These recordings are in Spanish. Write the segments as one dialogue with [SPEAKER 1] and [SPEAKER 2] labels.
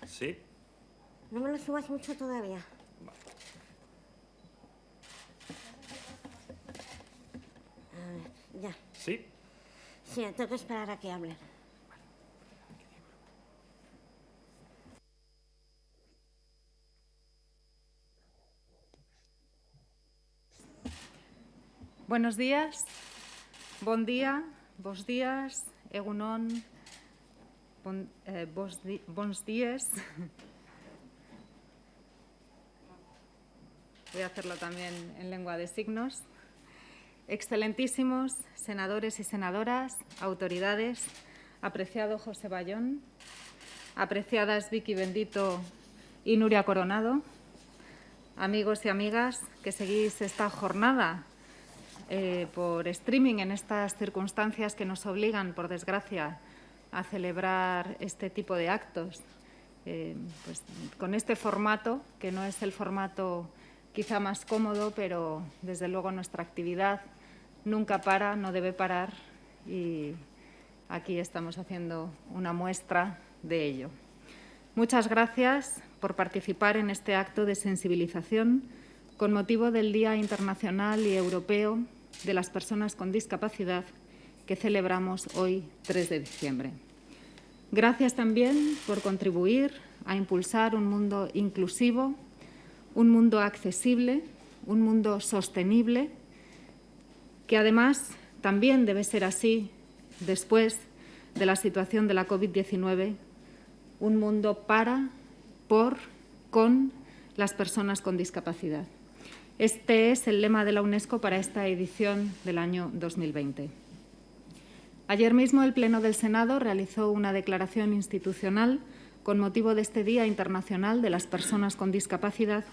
[SPEAKER 1] Sí.
[SPEAKER 2] No me lo subas mucho todavía. A ver, ya.
[SPEAKER 1] ¿Sí?
[SPEAKER 2] Sí, tengo que esperar a que hablen.
[SPEAKER 3] Buenos días, bon día, bos días, egunon, bons días. Voy a hacerlo también en lengua de signos. Excelentísimos senadores y senadoras, autoridades, apreciado José Bayón, apreciadas Vicky Bendito y Nuria Coronado, amigos y amigas que seguís esta jornada por streaming en estas circunstancias que nos obligan, por desgracia, a celebrar este tipo de actos, pues, con este formato, que no es el formato quizá más cómodo, pero desde luego nuestra actividad nunca para, no debe parar, y aquí estamos haciendo una muestra de ello. Muchas gracias por participar en este acto de sensibilización con motivo del Día Internacional y Europeo de las Personas con Discapacidad que celebramos hoy, 3 de diciembre. Gracias también por contribuir a impulsar un mundo inclusivo, un mundo accesible, un mundo sostenible, que además también debe ser así después de la situación de la COVID-19, un mundo para, por, con las personas con discapacidad. Este es el lema de la UNESCO para esta edición del año 2020. Ayer mismo el Pleno del Senado realizó una declaración institucional con motivo de este Día Internacional de las Personas con Discapacidad,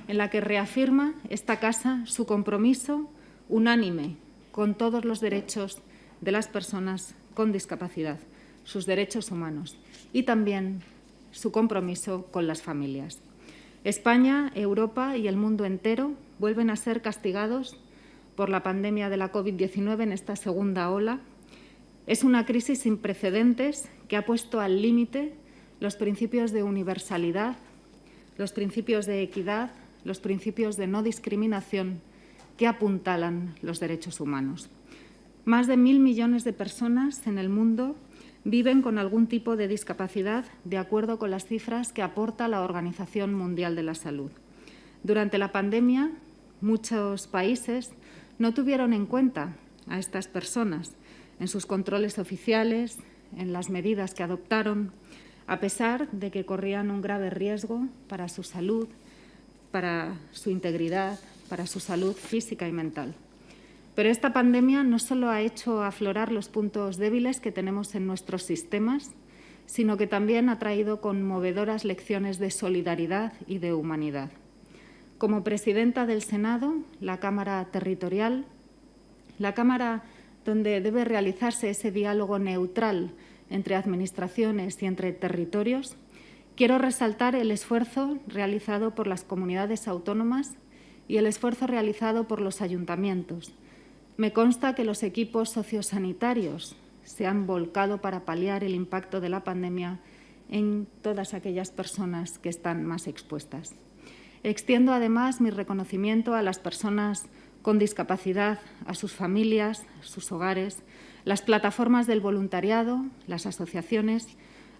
[SPEAKER 3] en la que reafirma esta Casa su compromiso unánime con todos los derechos de las personas con discapacidad, sus derechos humanos, y también su compromiso con las familias. España, Europa y el mundo entero vuelven a ser castigados por la pandemia de la COVID-19 en esta segunda ola. Es una crisis sin precedentes que ha puesto al límite los principios de universalidad, los principios de equidad, los principios de no discriminación que apuntalan los derechos humanos. Más de 1.000 millones de personas en el mundo viven con algún tipo de discapacidad, de acuerdo con las cifras que aporta la Organización Mundial de la Salud. Durante la pandemia, muchos países no tuvieron en cuenta a estas personas en sus controles oficiales, en las medidas que adoptaron, a pesar de que corrían un grave riesgo para su salud, para su integridad, para su salud física y mental. Pero esta pandemia no solo ha hecho aflorar los puntos débiles que tenemos en nuestros sistemas, sino que también ha traído conmovedoras lecciones de solidaridad y de humanidad. Como presidenta del Senado, la Cámara Territorial, la Cámara donde debe realizarse ese diálogo neutral entre administraciones y entre territorios, quiero resaltar el esfuerzo realizado por las comunidades autónomas y el esfuerzo realizado por los ayuntamientos. Me consta que los equipos sociosanitarios se han volcado para paliar el impacto de la pandemia en todas aquellas personas que están más expuestas. Extiendo además mi reconocimiento a las personas con discapacidad, a sus familias, a sus hogares, las plataformas del voluntariado, las asociaciones,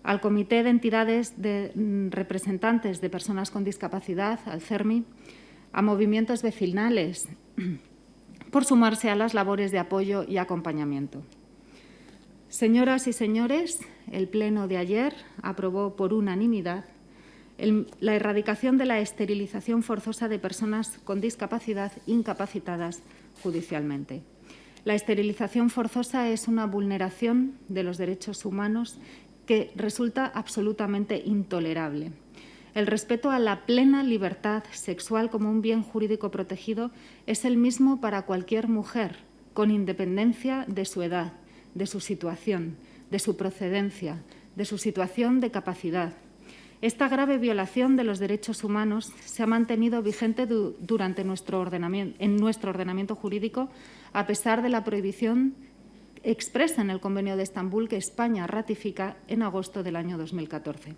[SPEAKER 3] al Comité de Entidades Representantes de Personas con Discapacidad, al CERMI, a movimientos vecinales, por sumarse a las labores de apoyo y acompañamiento. Señoras y señores, el Pleno de ayer aprobó por unanimidad la erradicación de la esterilización forzosa de personas con discapacidad incapacitadas judicialmente. La esterilización forzosa es una vulneración de los derechos humanos que resulta absolutamente intolerable. El respeto a la plena libertad sexual como un bien jurídico protegido es el mismo para cualquier mujer, con independencia de su edad, de su situación, de su procedencia, de su situación de capacidad. Esta grave violación de los derechos humanos se ha mantenido vigente en nuestro ordenamiento jurídico, a pesar de la prohibición expresa en el Convenio de Estambul que España ratifica en agosto del año 2014.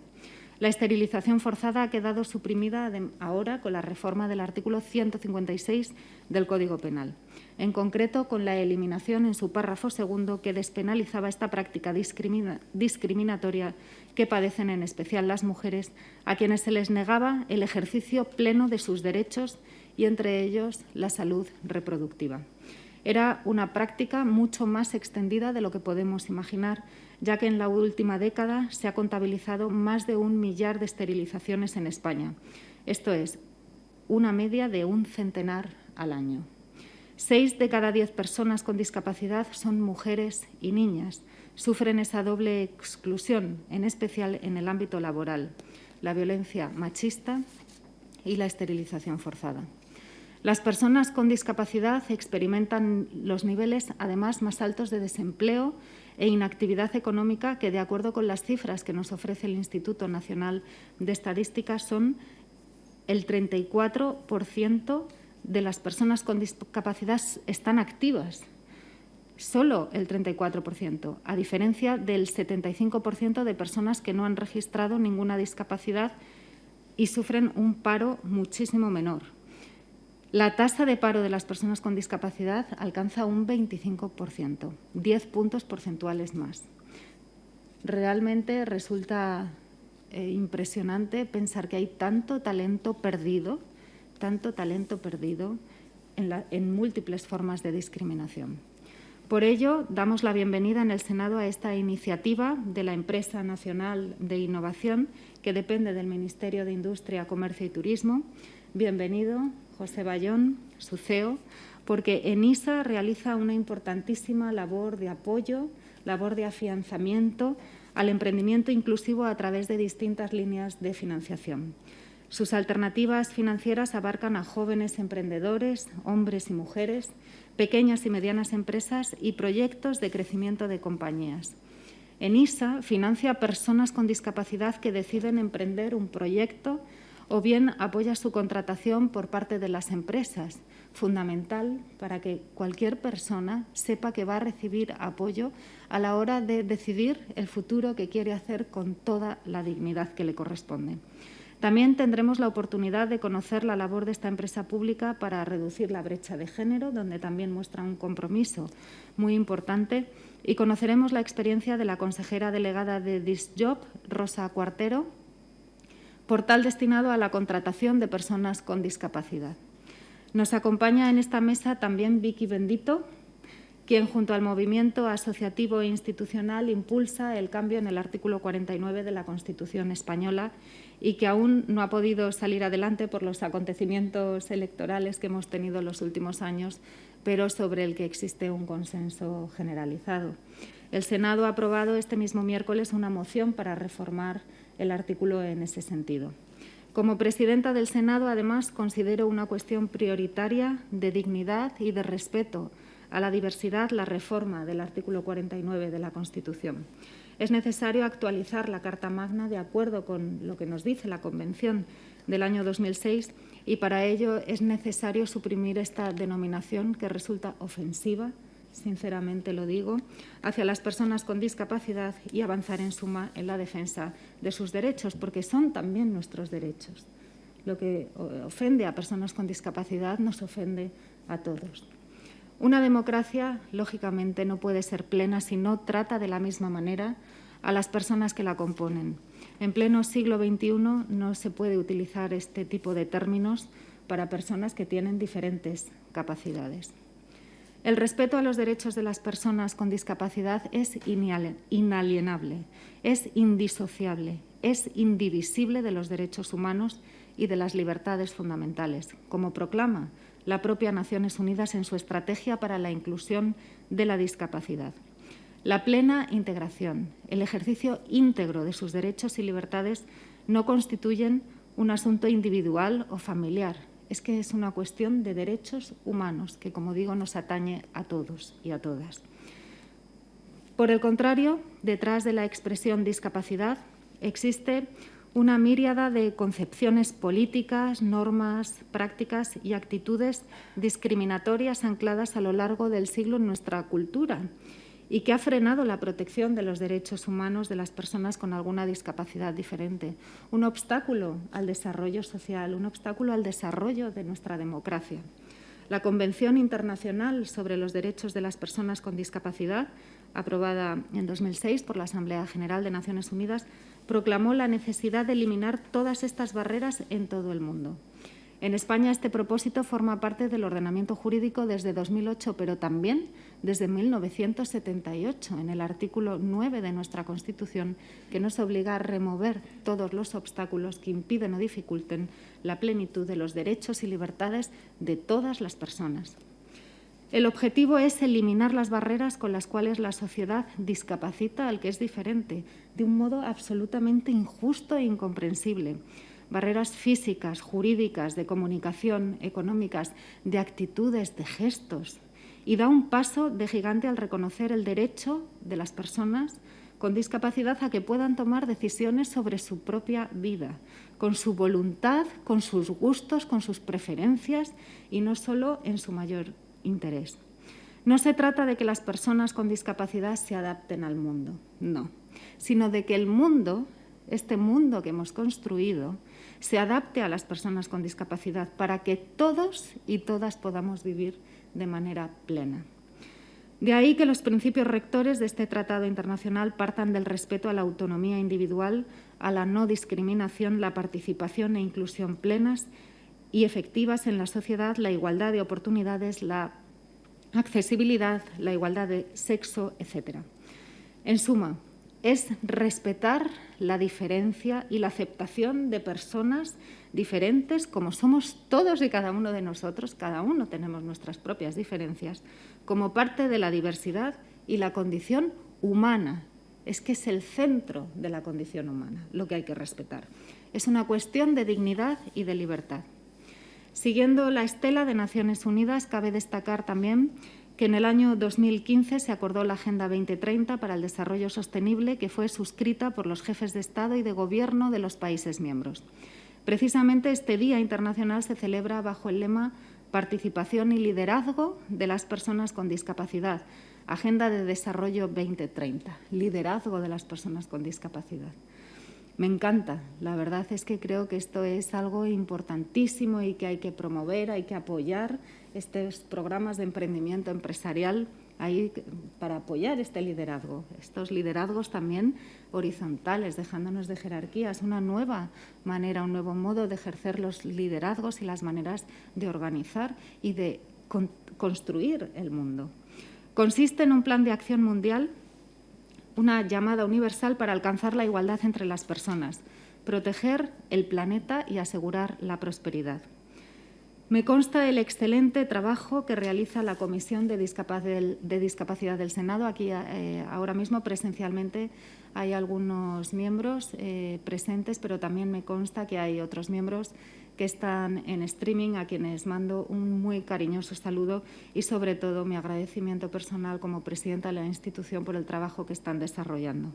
[SPEAKER 3] La esterilización forzada ha quedado suprimida ahora con la reforma del artículo 156 del Código Penal, en concreto con la eliminación en su párrafo segundo que despenalizaba esta práctica discriminatoria que padecen en especial las mujeres, a quienes se les negaba el ejercicio pleno de sus derechos y entre ellos la salud reproductiva. Era una práctica mucho más extendida de lo que podemos imaginar, ya que en la última década se ha contabilizado más de 1 millar de esterilizaciones en España. Esto es, una media de 1 centenar al año. 6 de cada 10 personas con discapacidad son mujeres y niñas. Sufren esa doble exclusión, en especial en el ámbito laboral, la violencia machista y la esterilización forzada. Las personas con discapacidad experimentan los niveles, además, más altos de desempleo e inactividad económica que, de acuerdo con las cifras que nos ofrece el Instituto Nacional de Estadística, son el 34% de las personas con discapacidad están activas. Solo el 34%, a diferencia del 75% de personas que no han registrado ninguna discapacidad y sufren un paro muchísimo menor. La tasa de paro de las personas con discapacidad alcanza un 25%, 10 puntos porcentuales más. Realmente resulta impresionante pensar que hay tanto talento perdido en múltiples formas de discriminación. Por ello, damos la bienvenida en el Senado a esta iniciativa de la Empresa Nacional de Innovación, que depende del Ministerio de Industria, Comercio y Turismo. Bienvenido, José Bayón, su CEO, porque ENISA realiza una importantísima labor de apoyo, labor de afianzamiento al emprendimiento inclusivo a través de distintas líneas de financiación. Sus alternativas financieras abarcan a jóvenes emprendedores, hombres y mujeres, pequeñas y medianas empresas y proyectos de crecimiento de compañías. ENISA financia a personas con discapacidad que deciden emprender un proyecto o bien apoya su contratación por parte de las empresas, fundamental para que cualquier persona sepa que va a recibir apoyo a la hora de decidir el futuro que quiere hacer con toda la dignidad que le corresponde. También tendremos la oportunidad de conocer la labor de esta empresa pública para reducir la brecha de género, donde también muestra un compromiso muy importante, y conoceremos la experiencia de la consejera delegada de DISJOB, Rosa Cuartero, portal destinado a la contratación de personas con discapacidad. Nos acompaña en esta mesa también Vicky Bendito, quien junto al movimiento asociativo e institucional impulsa el cambio en el artículo 49 de la Constitución española y que aún no ha podido salir adelante por los acontecimientos electorales que hemos tenido en los últimos años, pero sobre el que existe un consenso generalizado. El Senado ha aprobado este mismo miércoles una moción para reformar el artículo en ese sentido. Como presidenta del Senado, además, considero una cuestión prioritaria de dignidad y de respeto a la diversidad la reforma del artículo 49 de la Constitución. Es necesario actualizar la Carta Magna de acuerdo con lo que nos dice la Convención del año 2006 y para ello es necesario suprimir esta denominación que resulta ofensiva, sinceramente lo digo, hacia las personas con discapacidad y avanzar en suma en la defensa de sus derechos, porque son también nuestros derechos. Lo que ofende a personas con discapacidad nos ofende a todos. Una democracia, lógicamente, no puede ser plena si no trata de la misma manera a las personas que la componen. En pleno siglo XXI no se puede utilizar este tipo de términos para personas que tienen diferentes capacidades. El respeto a los derechos de las personas con discapacidad es inalienable, es indisociable, es indivisible de los derechos humanos y de las libertades fundamentales, como proclama la propia Naciones Unidas en su Estrategia para la Inclusión de la Discapacidad. La plena integración, el ejercicio íntegro de sus derechos y libertades no constituyen un asunto individual o familiar. Es que es una cuestión de derechos humanos que, como digo, nos atañe a todos y a todas. Por el contrario, detrás de la expresión discapacidad existe una miríada de concepciones políticas, normas, prácticas y actitudes discriminatorias ancladas a lo largo del siglo en nuestra cultura y que ha frenado la protección de los derechos humanos de las personas con alguna discapacidad diferente. Un obstáculo al desarrollo social, un obstáculo al desarrollo de nuestra democracia. La Convención Internacional sobre los Derechos de las Personas con Discapacidad, aprobada en 2006 por la Asamblea General de Naciones Unidas, proclamó la necesidad de eliminar todas estas barreras en todo el mundo. En España este propósito forma parte del ordenamiento jurídico desde 2008, pero también desde 1978, en el artículo 9 de nuestra Constitución, que nos obliga a remover todos los obstáculos que impiden o dificulten la plenitud de los derechos y libertades de todas las personas. El objetivo es eliminar las barreras con las cuales la sociedad discapacita al que es diferente, de un modo absolutamente injusto e incomprensible. Barreras físicas, jurídicas, de comunicación, económicas, de actitudes, de gestos. Y da un paso de gigante al reconocer el derecho de las personas con discapacidad a que puedan tomar decisiones sobre su propia vida, con su voluntad, con sus gustos, con sus preferencias y no solo en su mayor interés. No se trata de que las personas con discapacidad se adapten al mundo, no, sino de que el mundo, este mundo que hemos construido, se adapte a las personas con discapacidad para que todos y todas podamos vivir de manera plena. De ahí que los principios rectores de este tratado internacional partan del respeto a la autonomía individual, a la no discriminación, la participación e inclusión plenas y efectivas en la sociedad, la igualdad de oportunidades, la accesibilidad, la igualdad de sexo, etc. En suma, es respetar la diferencia y la aceptación de personas diferentes como somos todos y cada uno de nosotros, cada uno tenemos nuestras propias diferencias, como parte de la diversidad y la condición humana. Es que es el centro de la condición humana lo que hay que respetar. Es una cuestión de dignidad y de libertad. Siguiendo la estela de Naciones Unidas, cabe destacar también que en el año 2015 se acordó la Agenda 2030 para el Desarrollo Sostenible, que fue suscrita por los jefes de Estado y de Gobierno de los países miembros. Precisamente este Día Internacional se celebra bajo el lema Participación y liderazgo de las personas con discapacidad. Agenda de Desarrollo 2030, liderazgo de las personas con discapacidad. Me encanta, la verdad es que creo que esto es algo importantísimo y que hay que promover, hay que apoyar estos programas de emprendimiento empresarial ahí para apoyar este liderazgo, estos liderazgos también horizontales, dejándonos de jerarquías, una nueva manera, un nuevo modo de ejercer los liderazgos y las maneras de organizar y de construir el mundo. Consiste en un plan de acción mundial, una llamada universal para alcanzar la igualdad entre las personas, proteger el planeta y asegurar la prosperidad. Me consta el excelente trabajo que realiza la Comisión de Discapacidad del Senado. Aquí ahora mismo presencialmente hay algunos miembros presentes, pero también me consta que hay otros miembros que están en streaming, a quienes mando un muy cariñoso saludo y, sobre todo, mi agradecimiento personal como presidenta de la institución por el trabajo que están desarrollando.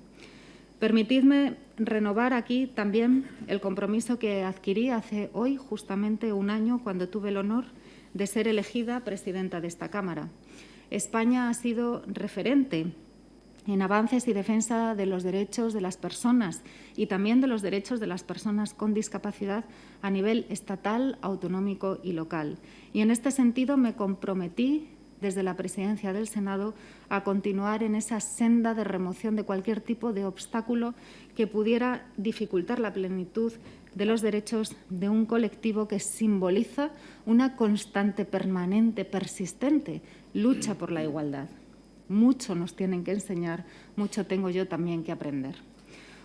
[SPEAKER 3] Permitidme renovar aquí también el compromiso que adquirí hace hoy justamente un año, cuando tuve el honor de ser elegida presidenta de esta Cámara. España ha sido referente en avances y defensa de los derechos de las personas y también de los derechos de las personas con discapacidad a nivel estatal, autonómico y local. Y en este sentido me comprometí desde la presidencia del Senado a continuar en esa senda de remoción de cualquier tipo de obstáculo que pudiera dificultar la plenitud de los derechos de un colectivo que simboliza una constante, permanente, persistente lucha por la igualdad. Mucho nos tienen que enseñar, mucho tengo yo también que aprender.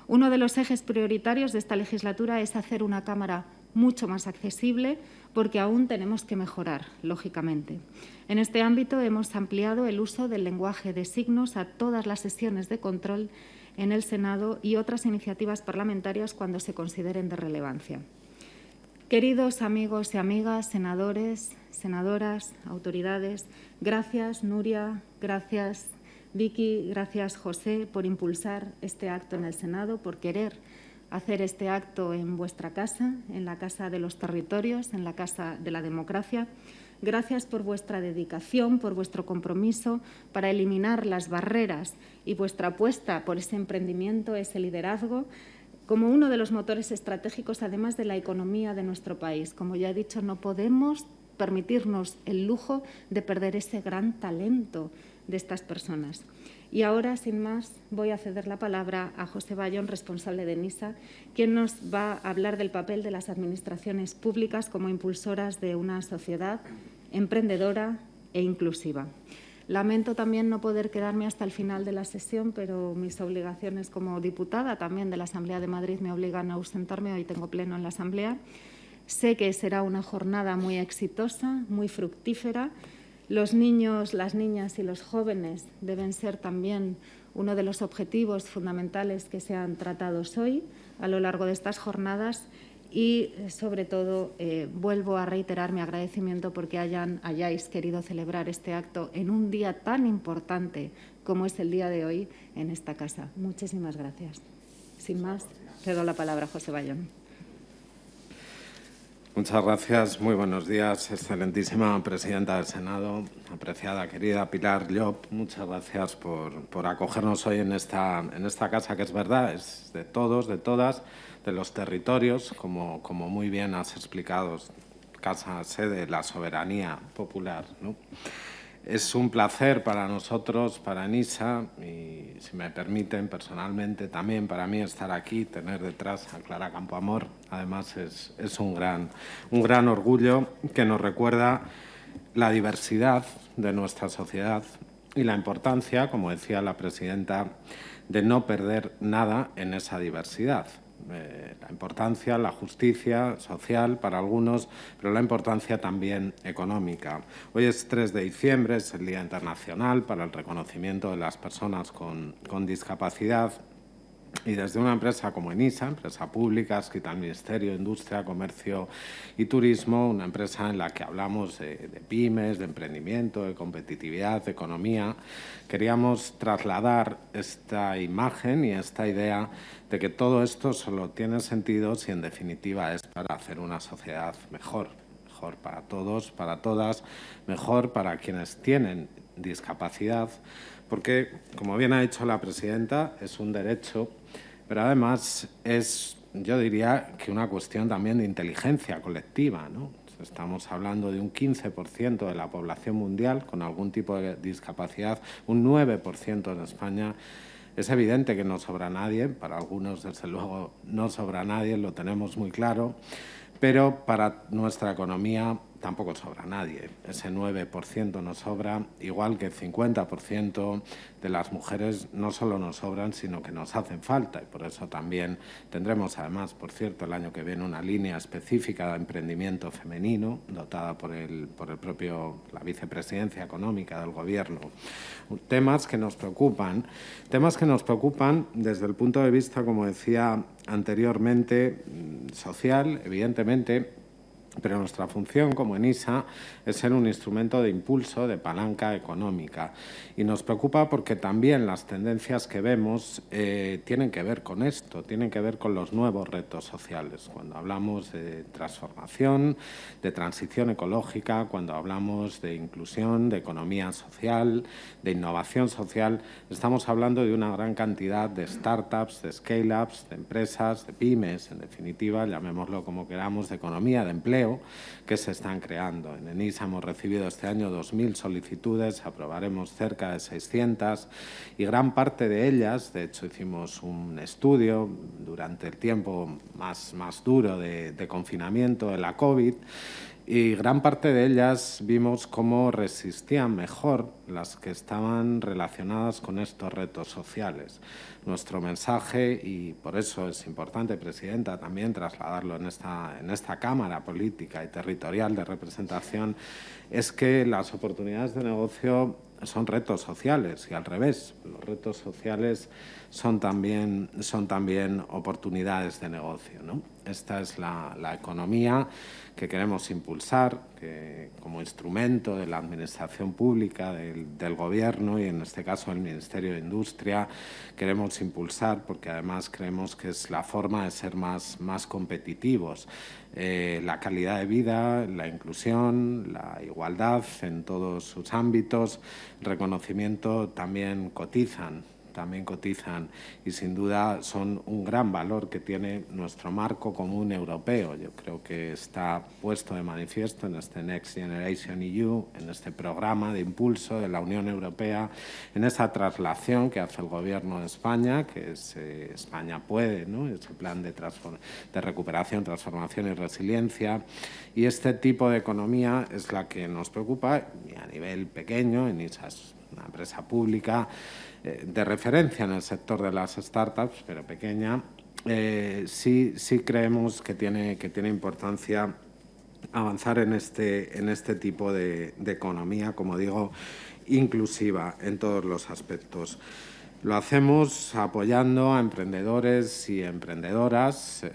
[SPEAKER 3] Uno de los ejes prioritarios de esta legislatura es hacer una Cámara mucho más accesible, porque aún tenemos que mejorar, lógicamente. En este ámbito hemos ampliado el uso del lenguaje de signos a todas las sesiones de control en el Senado y otras iniciativas parlamentarias cuando se consideren de relevancia. Queridos amigos y amigas, senadores, senadoras, autoridades, gracias Nuria, gracias Vicky, gracias José por impulsar este acto en el Senado, por querer hacer este acto en vuestra casa, en la Casa de los Territorios, en la Casa de la Democracia. Gracias por vuestra dedicación, por vuestro compromiso para eliminar las barreras y vuestra apuesta por ese emprendimiento, ese liderazgo, como uno de los motores estratégicos, además de la economía de nuestro país. Como ya he dicho, no podemos permitirnos el lujo de perder ese gran talento de estas personas. Y ahora, sin más, voy a ceder la palabra a José Bayón, responsable de NISA, quien nos va a hablar del papel de las administraciones públicas como impulsoras de una sociedad emprendedora e inclusiva. Lamento también no poder quedarme hasta el final de la sesión, pero mis obligaciones como diputada también de la Asamblea de Madrid me obligan a ausentarme. Hoy tengo pleno en la Asamblea. Sé que será una jornada muy exitosa, muy fructífera. Los niños, las niñas y los jóvenes deben ser también uno de los objetivos fundamentales que sean tratados hoy a lo largo de estas jornadas y, sobre todo, vuelvo a reiterar mi agradecimiento porque hayáis querido celebrar este acto en un día tan importante como es el día de hoy en esta casa. Muchísimas gracias. Sin más, cedo la palabra a José Bayón.
[SPEAKER 1] Muchas gracias. Muy buenos días, excelentísima presidenta del Senado, apreciada, querida Pilar Llop. Muchas gracias por acogernos hoy en esta casa, que es verdad, es de todos, de todas, de los territorios, como muy bien has explicado, casa, sede, la soberanía popular, ¿no? Es un placer para nosotros, para NISA, y si me permiten, personalmente también para mí estar aquí, tener detrás a Clara Campoamor. Además, es un gran orgullo que nos recuerda la diversidad de nuestra sociedad y la importancia, como decía la presidenta, de no perder nada en esa diversidad. La importancia, la justicia social para algunos, pero la importancia también económica. Hoy es 3 de diciembre, es el Día Internacional para el Reconocimiento de las Personas con Discapacidad. Y desde una empresa como ENISA, empresa pública, adscrita al Ministerio de Industria, Comercio y Turismo, una empresa en la que hablamos de pymes, de emprendimiento, de competitividad, de economía, queríamos trasladar esta imagen y esta idea de que todo esto solo tiene sentido si en definitiva es para hacer una sociedad mejor para todos, para todas, mejor para quienes tienen discapacidad, porque, como bien ha dicho la presidenta, es un derecho, pero además es, yo diría, que una cuestión también de inteligencia colectiva, ¿no? Estamos hablando de un 15% de la población mundial con algún tipo de discapacidad, un 9% en España. Es evidente que no sobra nadie, para algunos, desde luego, no sobra nadie, lo tenemos muy claro, pero para nuestra economía tampoco sobra nadie. Ese 9% nos sobra, igual que el 50% de las mujeres no solo nos sobran, sino que nos hacen falta. Y por eso también tendremos, además, por cierto, el año que viene una línea específica de emprendimiento femenino, dotada por la vicepresidencia económica del Gobierno. Temas que nos preocupan desde el punto de vista, como decía anteriormente, social, evidentemente, pero nuestra función como ENISA es ser un instrumento de impulso, de palanca económica. Y nos preocupa porque también las tendencias que vemos tienen que ver con esto, tienen que ver con los nuevos retos sociales. Cuando hablamos de transformación, de transición ecológica, cuando hablamos de inclusión, de economía social, de innovación social, estamos hablando de una gran cantidad de startups, de scale-ups, de empresas, de pymes, en definitiva, llamémoslo como queramos, de economía, de empleo, que se están creando. En ENISA hemos recibido este año 2.000 solicitudes, aprobaremos cerca de 600 y gran parte de ellas, de hecho hicimos un estudio durante el tiempo más duro de confinamiento de la COVID, y gran parte de ellas vimos cómo resistían mejor las que estaban relacionadas con estos retos sociales. Nuestro mensaje, y por eso es importante, presidenta, también trasladarlo en esta Cámara política y territorial de representación, es que las oportunidades de negocio son retos sociales y al revés, los retos sociales son también oportunidades de negocio, ¿no? Esta es la economía que queremos impulsar, que como instrumento de la administración pública, del Gobierno y en este caso el Ministerio de Industria, queremos impulsar porque además creemos que es la forma de ser más competitivos. La calidad de vida, la inclusión, la igualdad en todos sus ámbitos, reconocimiento también cotizan y sin duda son un gran valor que tiene nuestro marco común europeo. Yo creo que está puesto de manifiesto en este Next Generation EU, en este programa de impulso de la Unión Europea, en esa traslación que hace el Gobierno de España, que es España puede, ¿no? Ese plan de recuperación, transformación y resiliencia. Y este tipo de economía es la que nos preocupa y a nivel pequeño, ENISA es una empresa pública de referencia en el sector de las startups, pero pequeña, sí creemos que tiene importancia avanzar en este tipo de economía, como digo, inclusiva en todos los aspectos. Lo hacemos apoyando a emprendedores y emprendedoras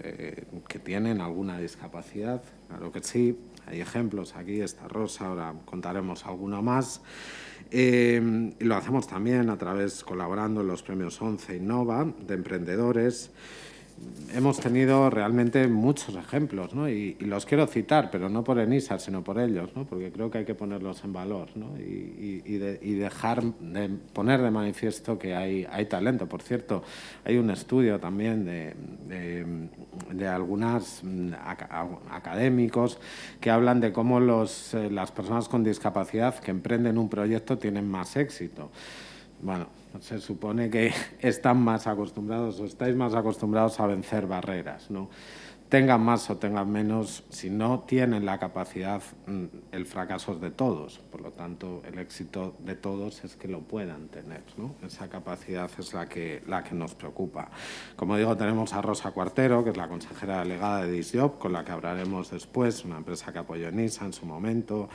[SPEAKER 1] que tienen alguna discapacidad, claro que sí. Hay ejemplos aquí, está Rosa, ahora contaremos alguno más. Lo hacemos también colaborando en los premios 11 Innova de emprendedores. Hemos tenido realmente muchos ejemplos, ¿no? Y los quiero citar, pero no por ENISA, sino por ellos, ¿no? Porque creo que hay que ponerlos en valor, ¿no? Y dejar de poner de manifiesto que hay talento. Por cierto, hay un estudio también de algunos académicos que hablan de cómo las personas con discapacidad que emprenden un proyecto tienen más éxito. Bueno, se supone que están más acostumbrados o estáis más acostumbrados a vencer barreras, ¿no? Tengan más o tengan menos, si no tienen la capacidad, el fracaso es de todos. Por lo tanto, el éxito de todos es que lo puedan tener, ¿no? Esa capacidad es la que nos preocupa. Como digo, tenemos a Rosa Cuartero, que es la consejera delegada de Disjob, con la que hablaremos después, una empresa que apoyó ENISA en su momento.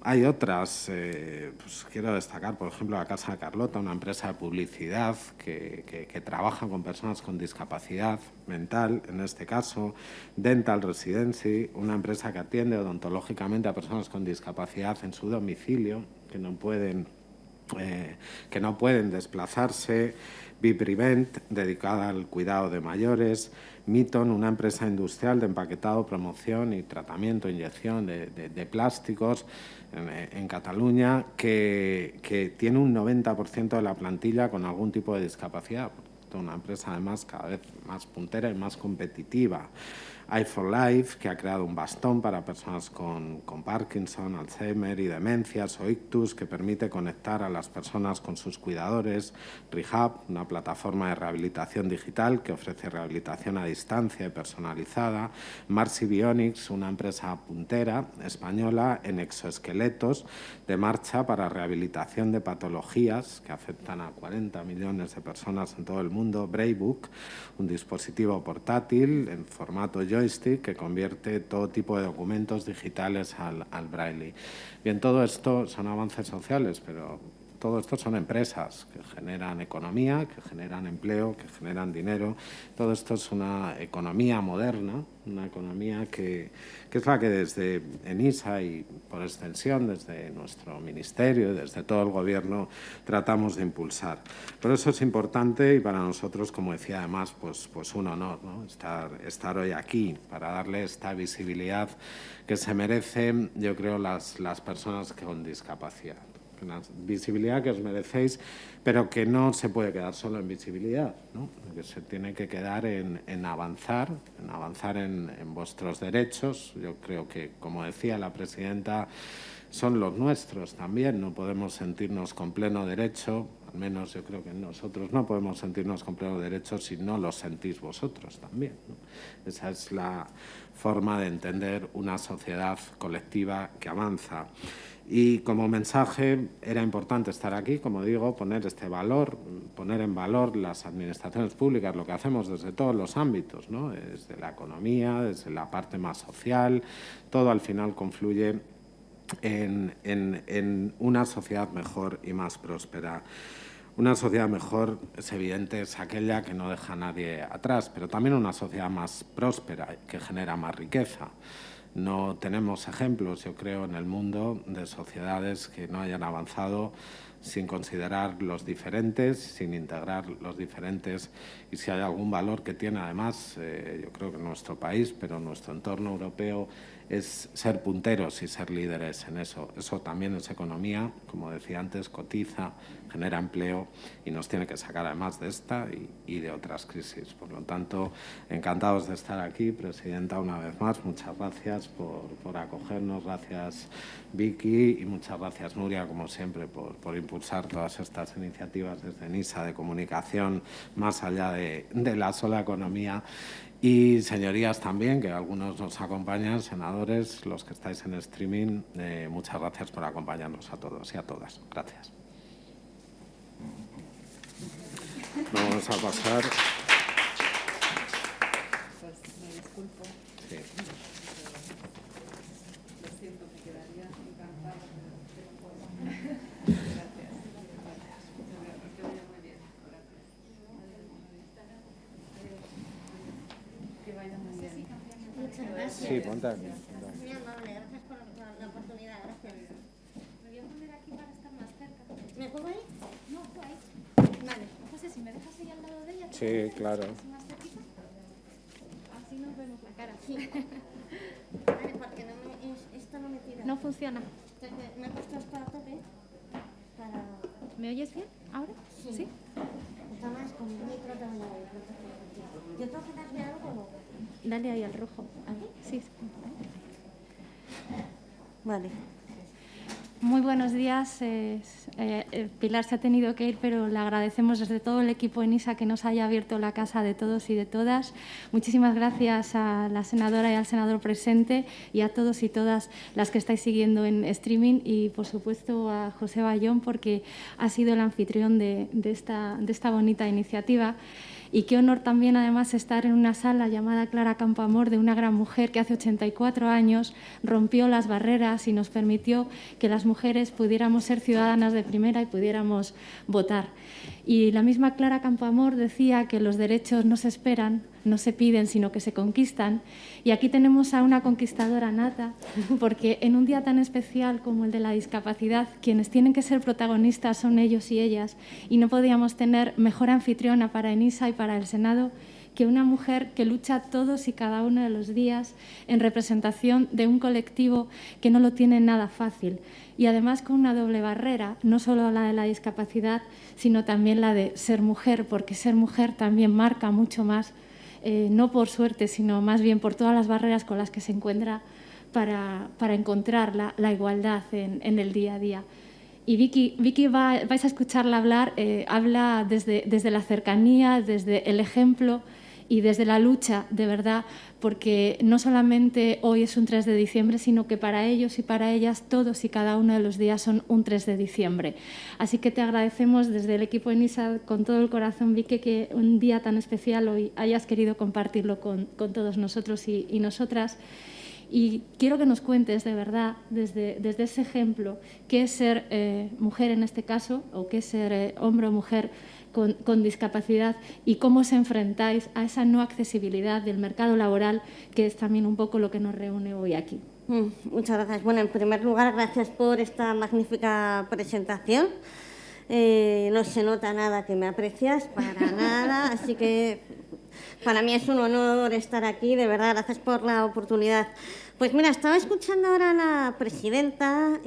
[SPEAKER 1] Hay otras, pues quiero destacar, por ejemplo, la Casa de Carlota, una empresa de publicidad que trabaja con personas con discapacidad mental, en este caso, Dental Residency, una empresa que atiende odontológicamente a personas con discapacidad en su domicilio, que no pueden desplazarse, Biprevent, dedicada al cuidado de mayores, Miton, una empresa industrial de empaquetado, promoción y tratamiento, inyección de plásticos en Cataluña, que tiene un 90% de la plantilla con algún tipo de discapacidad. Una empresa además cada vez más puntera y más competitiva. i4Life, que ha creado un bastón para personas con Parkinson, Alzheimer y demencias, o Ictus, que permite conectar a las personas con sus cuidadores. Rehab, una plataforma de rehabilitación digital que ofrece rehabilitación a distancia y personalizada. Marcy Bionics, una empresa puntera española en exoesqueletos de marcha para rehabilitación de patologías que afectan a 40 millones de personas en todo el mundo. Braillebook, un dispositivo portátil en formato joystick que convierte todo tipo de documentos digitales al braille. Bien, todo esto son avances sociales, pero todo esto son empresas que generan economía, que generan empleo, que generan dinero. Todo esto es una economía moderna, una economía que es la que desde ENISA y por extensión desde nuestro ministerio, desde todo el Gobierno, tratamos de impulsar. Por eso es importante y para nosotros, como decía además, pues un honor, ¿no? estar hoy aquí para darle esta visibilidad que se merecen, yo creo, las personas con discapacidad. Una visibilidad que os merecéis, pero que no se puede quedar solo en visibilidad, ¿no? Que se tiene que quedar en avanzar en vuestros derechos. Yo creo que, como decía la presidenta, son los nuestros también. No podemos sentirnos con pleno derecho, al menos yo creo que nosotros no podemos sentirnos con pleno derecho si no lo sentís vosotros también, ¿no? Esa es la forma de entender una sociedad colectiva que avanza. Y como mensaje era importante estar aquí, como digo, poner en valor las administraciones públicas, lo que hacemos desde todos los ámbitos, ¿no? Desde la economía, desde la parte más social, todo al final confluye en una sociedad mejor y más próspera. Una sociedad mejor, es evidente, es aquella que no deja a nadie atrás, pero también una sociedad más próspera, que genera más riqueza. No tenemos ejemplos, yo creo, en el mundo de sociedades que no hayan avanzado sin considerar los diferentes, sin integrar los diferentes. Y si hay algún valor que tiene, además, yo creo que nuestro país, pero nuestro entorno europeo, es ser punteros y ser líderes en eso. Eso también es economía, como decía antes, cotiza, genera empleo y nos tiene que sacar además de esta y de otras crisis. Por lo tanto, encantados de estar aquí, Presidenta, una vez más. Muchas gracias por acogernos, gracias Vicky y muchas gracias Nuria, como siempre, por impulsar todas estas iniciativas desde NISA de comunicación, más allá de la sola economía. Y señorías también, que algunos nos acompañan, senadores, los que estáis en streaming, muchas gracias por acompañarnos a todos y a todas. Gracias. Vamos a pasar.
[SPEAKER 3] Pues me disculpo.
[SPEAKER 1] Sí.
[SPEAKER 3] Lo siento, me quedaría encantada, pero no puedo. Gracias. Que vaya muy bien. Gracias. Que vaya muy bien.
[SPEAKER 2] Muchas gracias.
[SPEAKER 1] Sí, ponte aquí.
[SPEAKER 2] Muy amable, gracias por la oportunidad, gracias.
[SPEAKER 4] Me voy a poner aquí para estar más cerca.
[SPEAKER 2] ¿Me pongo ahí?
[SPEAKER 4] No, tú ahí.
[SPEAKER 2] Vale.
[SPEAKER 4] José, si me dejas ahí al lado de ella. ¿te
[SPEAKER 1] Sí,
[SPEAKER 4] parece?
[SPEAKER 1] claro.
[SPEAKER 4] Así más cerquita. Así nos vemos la cara.
[SPEAKER 2] Sí. Vale, porque no esto no me tira.
[SPEAKER 4] No funciona.
[SPEAKER 2] Entonces, me he puesto esto a tope para...
[SPEAKER 4] ¿Me oyes bien ahora?
[SPEAKER 2] Sí. Tomás, con el micro te voy a oír. No te preocupes. ¿Yo tengo que darle algo o no?
[SPEAKER 4] Dale ahí al rojo.
[SPEAKER 2] ¿Aquí?
[SPEAKER 4] Sí.
[SPEAKER 2] Vale.
[SPEAKER 4] Muy buenos días. Pilar se ha tenido que ir, pero le agradecemos desde todo el equipo ENISA que nos haya abierto la casa de todos y de todas. Muchísimas gracias a la senadora y al senador presente y a todos y todas las que estáis siguiendo en streaming y, por supuesto, a José Bayón porque ha sido el anfitrión de esta bonita iniciativa. Y qué honor también, además, estar en una sala llamada Clara Campoamor de una gran mujer que hace 84 años rompió las barreras y nos permitió que las mujeres pudiéramos ser ciudadanas de primera y pudiéramos votar. Y la misma Clara Campoamor decía que los derechos no se esperan, no se piden, sino que se conquistan. Y aquí tenemos a una conquistadora nata, porque en un día tan especial como el de la discapacidad, quienes tienen que ser protagonistas son ellos y ellas, y no podíamos tener mejor anfitriona para ENISA y para el Senado que una mujer que lucha todos y cada uno de los días en representación de un colectivo que no lo tiene nada fácil y además con una doble barrera, no solo la de la discapacidad, sino también la de ser mujer, porque ser mujer también marca mucho más, no por suerte, sino más bien por todas las barreras con las que se encuentra para encontrar la igualdad en el día a día. Y Vicky vais a escucharla hablar, habla desde la cercanía, desde el ejemplo y desde la lucha, de verdad, porque no solamente hoy es un 3 de diciembre, sino que para ellos y para ellas todos y cada uno de los días son un 3 de diciembre. Así que te agradecemos desde el equipo ENISA con todo el corazón, Vicky, que un día tan especial hoy hayas querido compartirlo con todos nosotros y nosotras. Y quiero que nos cuentes, de verdad, desde ese ejemplo, qué es ser mujer en este caso, o qué es ser hombre o mujer con discapacidad y cómo os enfrentáis a esa no accesibilidad del mercado laboral, que es también un poco lo que nos reúne hoy aquí.
[SPEAKER 2] Muchas gracias. Bueno, en primer lugar, gracias por esta magnífica presentación. No se nota nada que me aprecias, para nada, así que para mí es un honor estar aquí, de verdad, gracias por la oportunidad. Pues mira, estaba escuchando ahora a la presidenta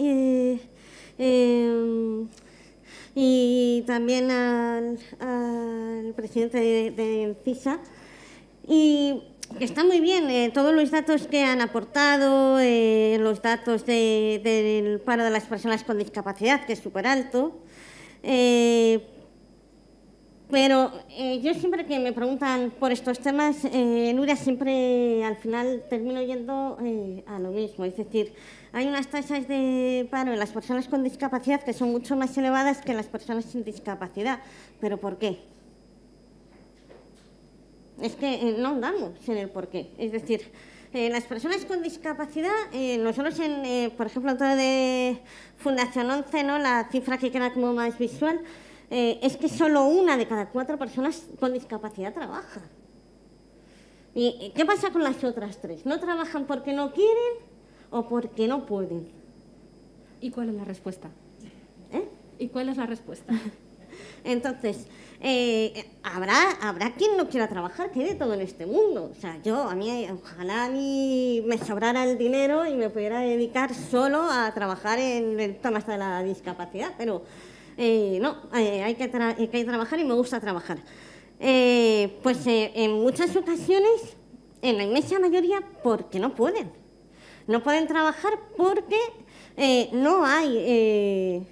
[SPEAKER 2] y también al presidente de CISA, y que está muy bien todos los datos que han aportado, los datos del paro de las personas con discapacidad, que es súper alto. Pero yo siempre que me preguntan por estos temas, Nuria, siempre al final termino yendo a lo mismo. Es decir, hay unas tasas de paro en las personas con discapacidad que son mucho más elevadas que en las personas sin discapacidad. ¿Pero por qué? es que no damos en el porqué. Es decir, las personas con discapacidad, nosotros, por ejemplo, dentro de Fundación 11, ¿no?, la cifra que queda como más visual, es que solo 1 de cada 4 personas con discapacidad trabaja. ¿Y qué pasa con las otras 3? ¿No trabajan porque no quieren o porque no pueden?
[SPEAKER 4] ¿Y cuál es la respuesta?
[SPEAKER 2] ¿Eh?
[SPEAKER 4] ¿Y cuál es la respuesta?
[SPEAKER 2] Entonces, habrá quien no quiera trabajar, que hay de todo en este mundo. O sea, ojalá a mí me sobrara el dinero y me pudiera dedicar solo a trabajar en el tema de la discapacidad, pero no, hay que trabajar y me gusta trabajar. En muchas ocasiones, en la inmensa mayoría, porque no pueden. No pueden trabajar porque no hay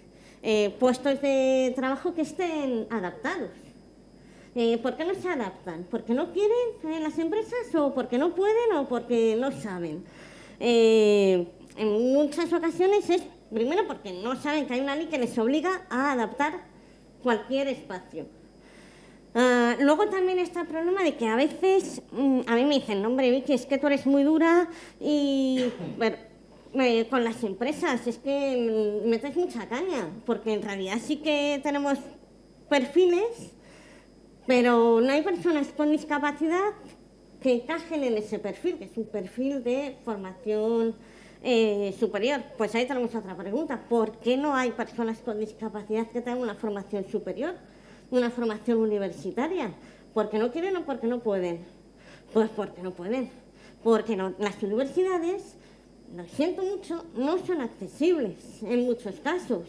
[SPEAKER 2] puestos de trabajo que estén adaptados. ¿Por qué no se adaptan? ¿Porque no quieren las empresas o porque no pueden o porque no saben? En muchas ocasiones es, primero, porque no saben que hay una ley que les obliga a adaptar cualquier espacio. Luego también está el problema de que a veces a mí me dicen, hombre, Vicky, es que tú eres muy dura y con las empresas es que metes mucha caña, porque en realidad sí que tenemos perfiles, pero no hay personas con discapacidad que encajen en ese perfil, que es un perfil de formación superior. Pues ahí tenemos otra pregunta, ¿por qué no hay personas con discapacidad que tengan una formación superior? Una formación universitaria. ¿Por qué no quieren o por qué no pueden? Pues porque no pueden. Porque las universidades, lo siento mucho, no son accesibles en muchos casos.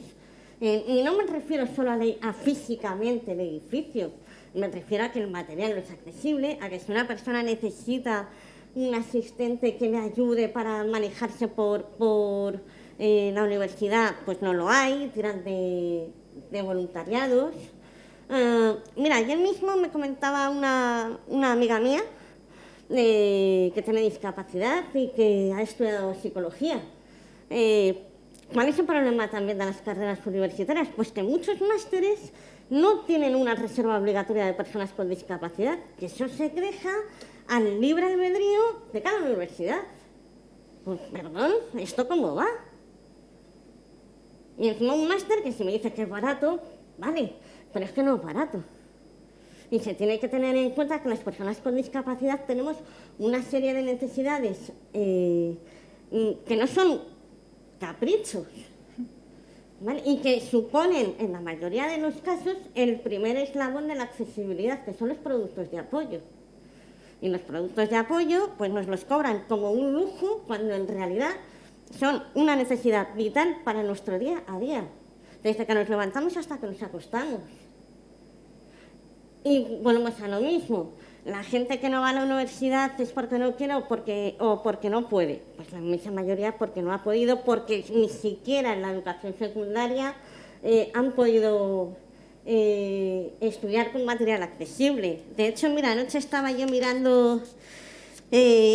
[SPEAKER 2] Y no me refiero solo a físicamente el edificio. Me refiero a que el material no es accesible, a que si una persona necesita un asistente que le ayude para manejarse por la universidad, pues no lo hay, tiran de voluntariados. Mira, ayer mismo me comentaba una amiga mía que tiene discapacidad y que ha estudiado psicología. ¿Cuál es el problema también de las carreras universitarias? Pues que muchos másteres no tienen una reserva obligatoria de personas con discapacidad, que eso se deja al libre albedrío de cada universidad. Pues, perdón, ¿esto cómo va? Y encima un máster que si me dice que es barato, vale, pero es que no es barato. Y se tiene que tener en cuenta que las personas con discapacidad tenemos una serie de necesidades que no son caprichos, ¿vale? Y que suponen, en la mayoría de los casos, el primer eslabón de la accesibilidad, que son los productos de apoyo. Y los productos de apoyo pues nos los cobran como un lujo, cuando en realidad son una necesidad vital para nuestro día a día, desde que nos levantamos hasta que nos acostamos. Y volvemos a lo mismo. La gente que no va a la universidad es porque no quiere o porque no puede. Pues la inmensa mayoría porque no ha podido, porque ni siquiera en la educación secundaria han podido estudiar con material accesible. De hecho, mira, anoche estaba yo mirando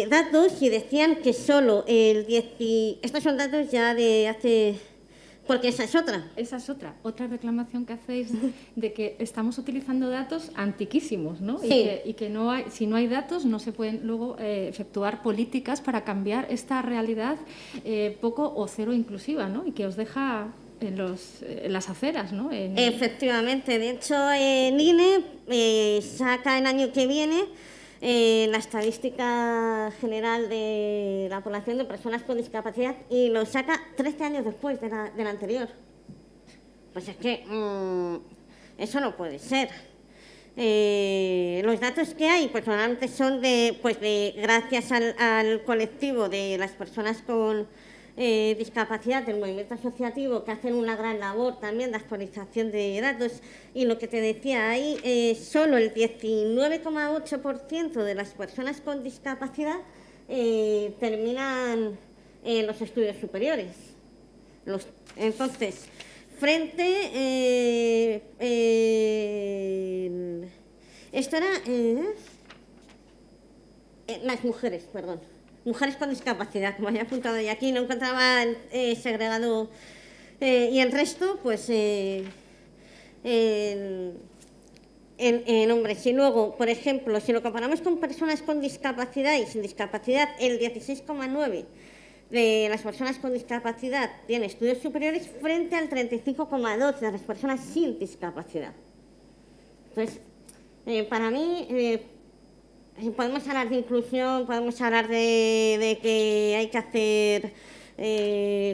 [SPEAKER 2] datos y decían que solo estos son datos ya de hace... Porque esa es otra.
[SPEAKER 4] Esa es otra reclamación que hacéis de que estamos utilizando datos antiquísimos, ¿no?
[SPEAKER 2] Sí.
[SPEAKER 4] Y que no hay, si no hay datos no se pueden luego efectuar políticas para cambiar esta realidad poco o cero inclusiva, ¿no? Y que os deja en las aceras, ¿no?
[SPEAKER 2] Efectivamente. De hecho, INE saca el año que viene la estadística general de la población de personas con discapacidad y lo saca 13 años después de la anterior. Pues es que eso no puede ser. Los datos que hay pues normalmente son gracias al colectivo de las personas con discapacidad, del movimiento asociativo, que hacen una gran labor también de actualización de datos. Y lo que te decía ahí, solo el 19,8% de las personas con discapacidad terminan los estudios superiores. Entonces, esto era las mujeres, perdón. Mujeres con discapacidad, como había apuntado y aquí no encontraba segregado. Y el resto, pues en hombres. Y luego, por ejemplo, si lo comparamos con personas con discapacidad y sin discapacidad, el 16,9% de las personas con discapacidad tiene estudios superiores frente al 35,2% de las personas sin discapacidad. Entonces, para mí, podemos hablar de inclusión, podemos hablar de que hay que hacer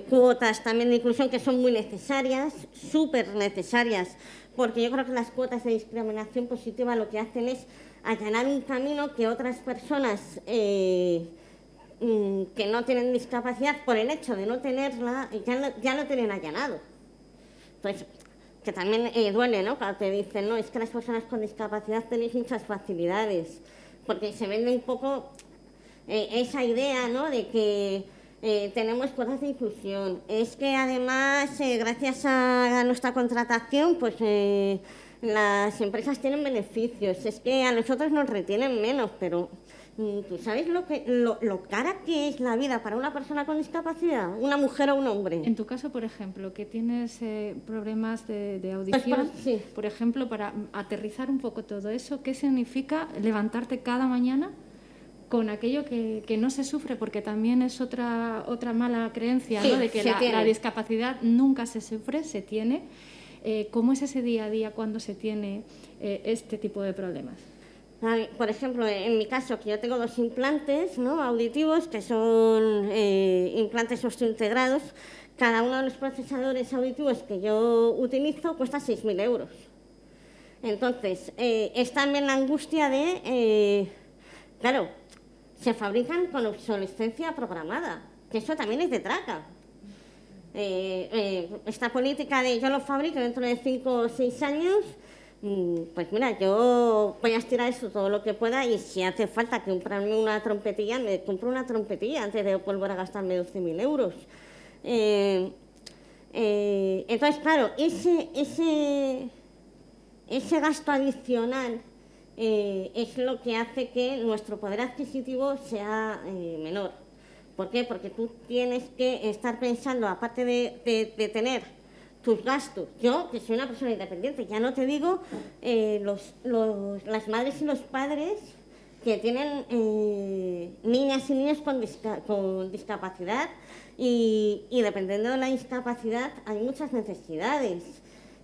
[SPEAKER 2] cuotas también de inclusión que son muy necesarias, súper necesarias, porque yo creo que las cuotas de discriminación positiva lo que hacen es allanar un camino que otras personas que no tienen discapacidad, por el hecho de no tenerla, ya lo tienen allanado. Entonces, que también duele, ¿no? Cuando te dicen, no, es que las personas con discapacidad tenéis muchas facilidades, porque se vende un poco esa idea, ¿no?, de que tenemos cuotas de inclusión. Es que además, gracias a nuestra contratación, pues las empresas tienen beneficios. Es que a nosotros nos retienen menos, pero ¿tú sabes lo cara que es la vida para una persona con discapacidad? ¿Una mujer o un hombre?
[SPEAKER 4] En tu caso, por ejemplo, que tienes problemas de audición,
[SPEAKER 2] Pues, sí.
[SPEAKER 4] por ejemplo, para aterrizar un poco todo eso, ¿qué significa levantarte cada mañana con aquello que no se sufre? Porque también es otra mala creencia,
[SPEAKER 2] Sí,
[SPEAKER 4] ¿no?, de que
[SPEAKER 2] se
[SPEAKER 4] la discapacidad nunca se sufre, se tiene. ¿Cómo es ese día a día cuando se tiene este tipo de problemas?
[SPEAKER 2] Por ejemplo, en mi caso, que yo tengo 2 implantes, ¿no?, auditivos, que son implantes osseointegrados. Cada uno de los procesadores auditivos que yo utilizo cuesta 6.000 euros. Entonces, es también la angustia de, claro, se fabrican con obsolescencia programada, que eso también es de traca. Esta política de yo lo fabrico dentro de 5 o 6 años, pues mira, yo voy a estirar eso todo lo que pueda, y si hace falta comprarme una trompetilla, me compro una trompetilla antes de volver a gastarme 12.000 euros. Entonces, claro, ese gasto adicional es lo que hace que nuestro poder adquisitivo sea menor. ¿Por qué? Porque tú tienes que estar pensando, aparte de tener tus gastos. Yo, que soy una persona independiente, ya no te digo las madres y los padres que tienen niñas y niños con discapacidad, y dependiendo de la discapacidad hay muchas necesidades.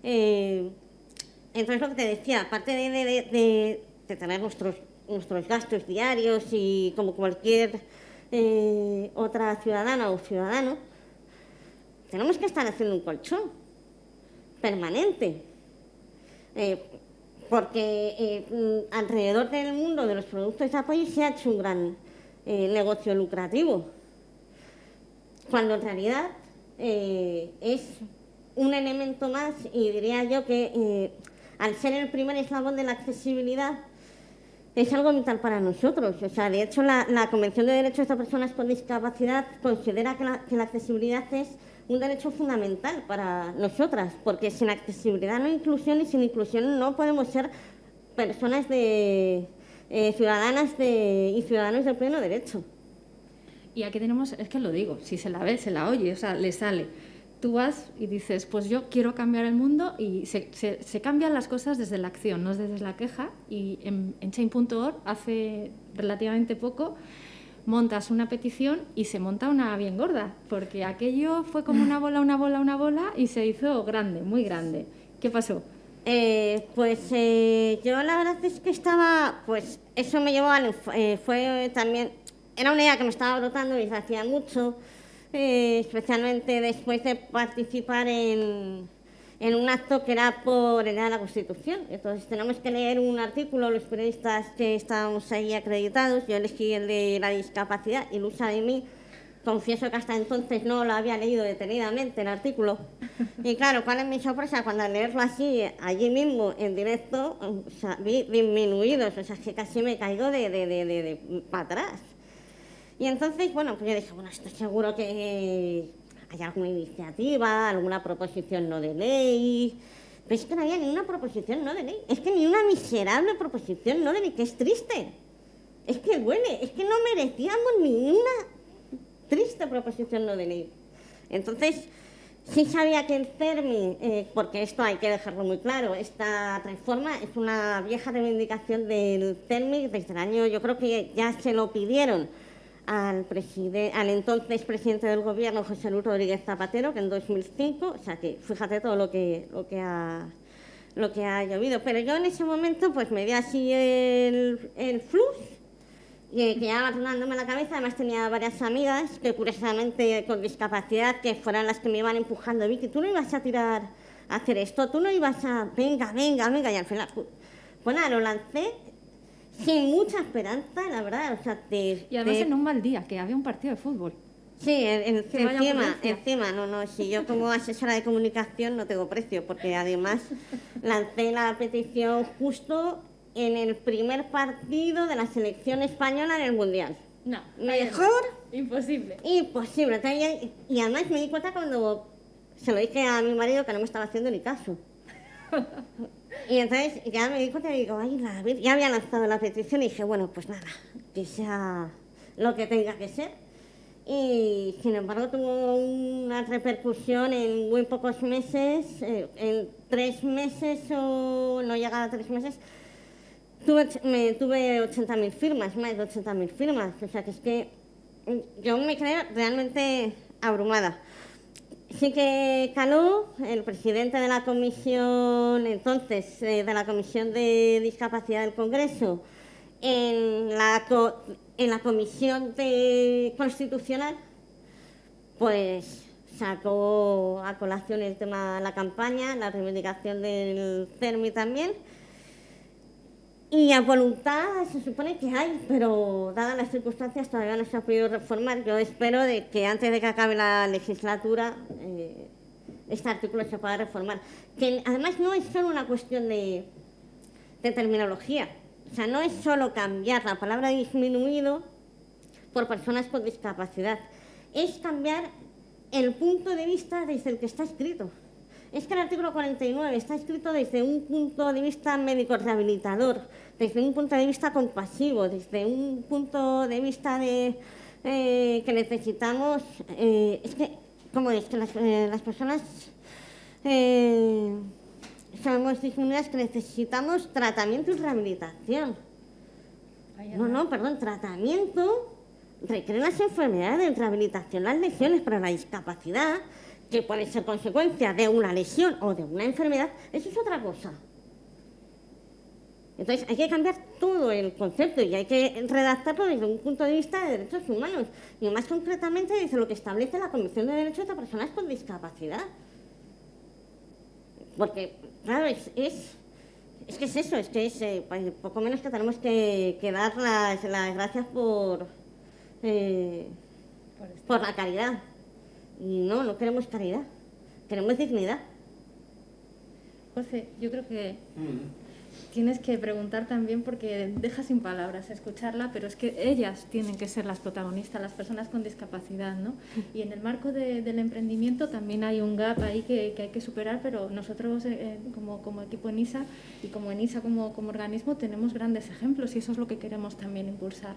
[SPEAKER 2] Entonces, lo que te decía, aparte de tener nuestros gastos diarios y como cualquier otra ciudadana o ciudadano, tenemos que estar haciendo un colchón permanente, porque alrededor del mundo de los productos de apoyo se ha hecho un gran negocio lucrativo, cuando en realidad es un elemento más, y diría yo que al ser el primer eslabón de la accesibilidad, es algo vital para nosotros. O sea, de hecho, la Convención de Derechos de Personas con Discapacidad considera que la accesibilidad es un derecho fundamental para nosotras, porque sin accesibilidad no hay inclusión, y sin inclusión no podemos ser personas ciudadanas y ciudadanos de pleno derecho.
[SPEAKER 4] Y aquí tenemos, es que lo digo, si se la ve, se la oye, o sea, le sale. Tú vas y dices, pues yo quiero cambiar el mundo, y se cambian las cosas desde la acción, no desde la queja. Y en Change.org hace relativamente poco montas una petición y se monta una bien gorda, porque aquello fue como una bola y se hizo grande, muy grande. ¿Qué pasó?
[SPEAKER 2] Pues yo la verdad es que estaba, pues eso me llevó fue también, era una idea que me estaba brotando desde hacía mucho, especialmente después de participar en un acto que era por el Día de la Constitución. Entonces tenemos que leer un artículo, los periodistas que estábamos ahí acreditados. Yo elegí el de la discapacidad, ilusa de mí. Confieso que hasta entonces no lo había leído detenidamente el artículo. Y claro, ¿cuál es mi sorpresa? Cuando al leerlo así, allí mismo, en directo, o sea, vi disminuidos, o sea, que casi me caigo para atrás. Y entonces, bueno, pues yo dije, bueno, estoy seguro que hay alguna iniciativa, alguna proposición no de ley. Pero es que no había ni una proposición no de ley. Es que ni una miserable proposición no de ley, que es triste. Es que duele, es que no merecíamos ni una triste proposición no de ley. Entonces, Sí sabía que el CERMI, porque esto hay que dejarlo muy claro, esta reforma es una vieja reivindicación del CERMI desde el año, yo creo que ya se lo pidieron al entonces presidente del gobierno, José Luis Rodríguez Zapatero, que en 2005, o sea que fíjate todo lo que ha llovido. Pero yo en ese momento pues me di así el flux, y que ya tornándome la cabeza. Además tenía varias amigas que curiosamente con discapacidad, que fueran las que me iban empujando. Vicky, tú no ibas a tirar a hacer esto, tú no ibas a... Venga, y al final, pues nada, lo lancé sin mucha esperanza, la verdad. O sea,
[SPEAKER 4] y además en un mal día, que había un partido de fútbol.
[SPEAKER 2] Sí, encima, no, si yo como asesora de comunicación no tengo precio, porque además lancé la petición justo en el primer partido de la selección española en el Mundial.
[SPEAKER 4] No,
[SPEAKER 2] mejor
[SPEAKER 4] imposible.
[SPEAKER 2] Imposible. Entonces, y además me di cuenta cuando se lo dije a mi marido que no me estaba haciendo ni caso. Y entonces ya me di cuenta y digo, ay, ya había lanzado la petición y dije, bueno, pues nada, que sea lo que tenga que ser. Y sin embargo tuvo una repercusión en muy pocos meses, en 3 meses o no llegaba a 3 meses, tuve 80.000 firmas, más de 80.000 firmas. O sea que es que yo me quedé realmente abrumada. Sí que caló el presidente de la comisión, entonces, de la Comisión de Discapacidad del Congreso, en la Comisión Constitucional, pues sacó a colación el tema de la campaña, la reivindicación del CERMI también. Y a voluntad se supone que hay, pero dadas las circunstancias todavía no se ha podido reformar. Yo espero de que antes de que acabe la legislatura este artículo se pueda reformar. Que además no es solo una cuestión de terminología. O sea, no es solo cambiar la palabra disminuido por personas con discapacidad. Es cambiar el punto de vista desde el que está escrito. Es que el artículo 49 está escrito desde un punto de vista médico-rehabilitador, desde un punto de vista compasivo, desde un punto de vista de que necesitamos... es que, ¿cómo es? Que las personas somos disminuidas, que necesitamos tratamiento y rehabilitación. Tratamiento requiere las enfermedades, rehabilitación, las lesiones para la discapacidad, que puede ser consecuencia de una lesión o de una enfermedad, eso es otra cosa. Entonces hay que cambiar todo el concepto y hay que redactarlo desde un punto de vista de derechos humanos y más concretamente desde lo que establece la Convención de Derechos de Personas con Discapacidad. Porque, claro, es poco menos que tenemos que dar las gracias por la caridad. Y no queremos caridad, queremos dignidad.
[SPEAKER 4] José, yo creo que tienes que preguntar también, porque deja sin palabras escucharla, pero es que ellas tienen que ser las protagonistas, las personas con discapacidad, ¿no? Y en el marco del emprendimiento también hay un gap ahí que hay que superar, pero nosotros como equipo ENISA y como ENISA como organismo tenemos grandes ejemplos y eso es lo que queremos también impulsar.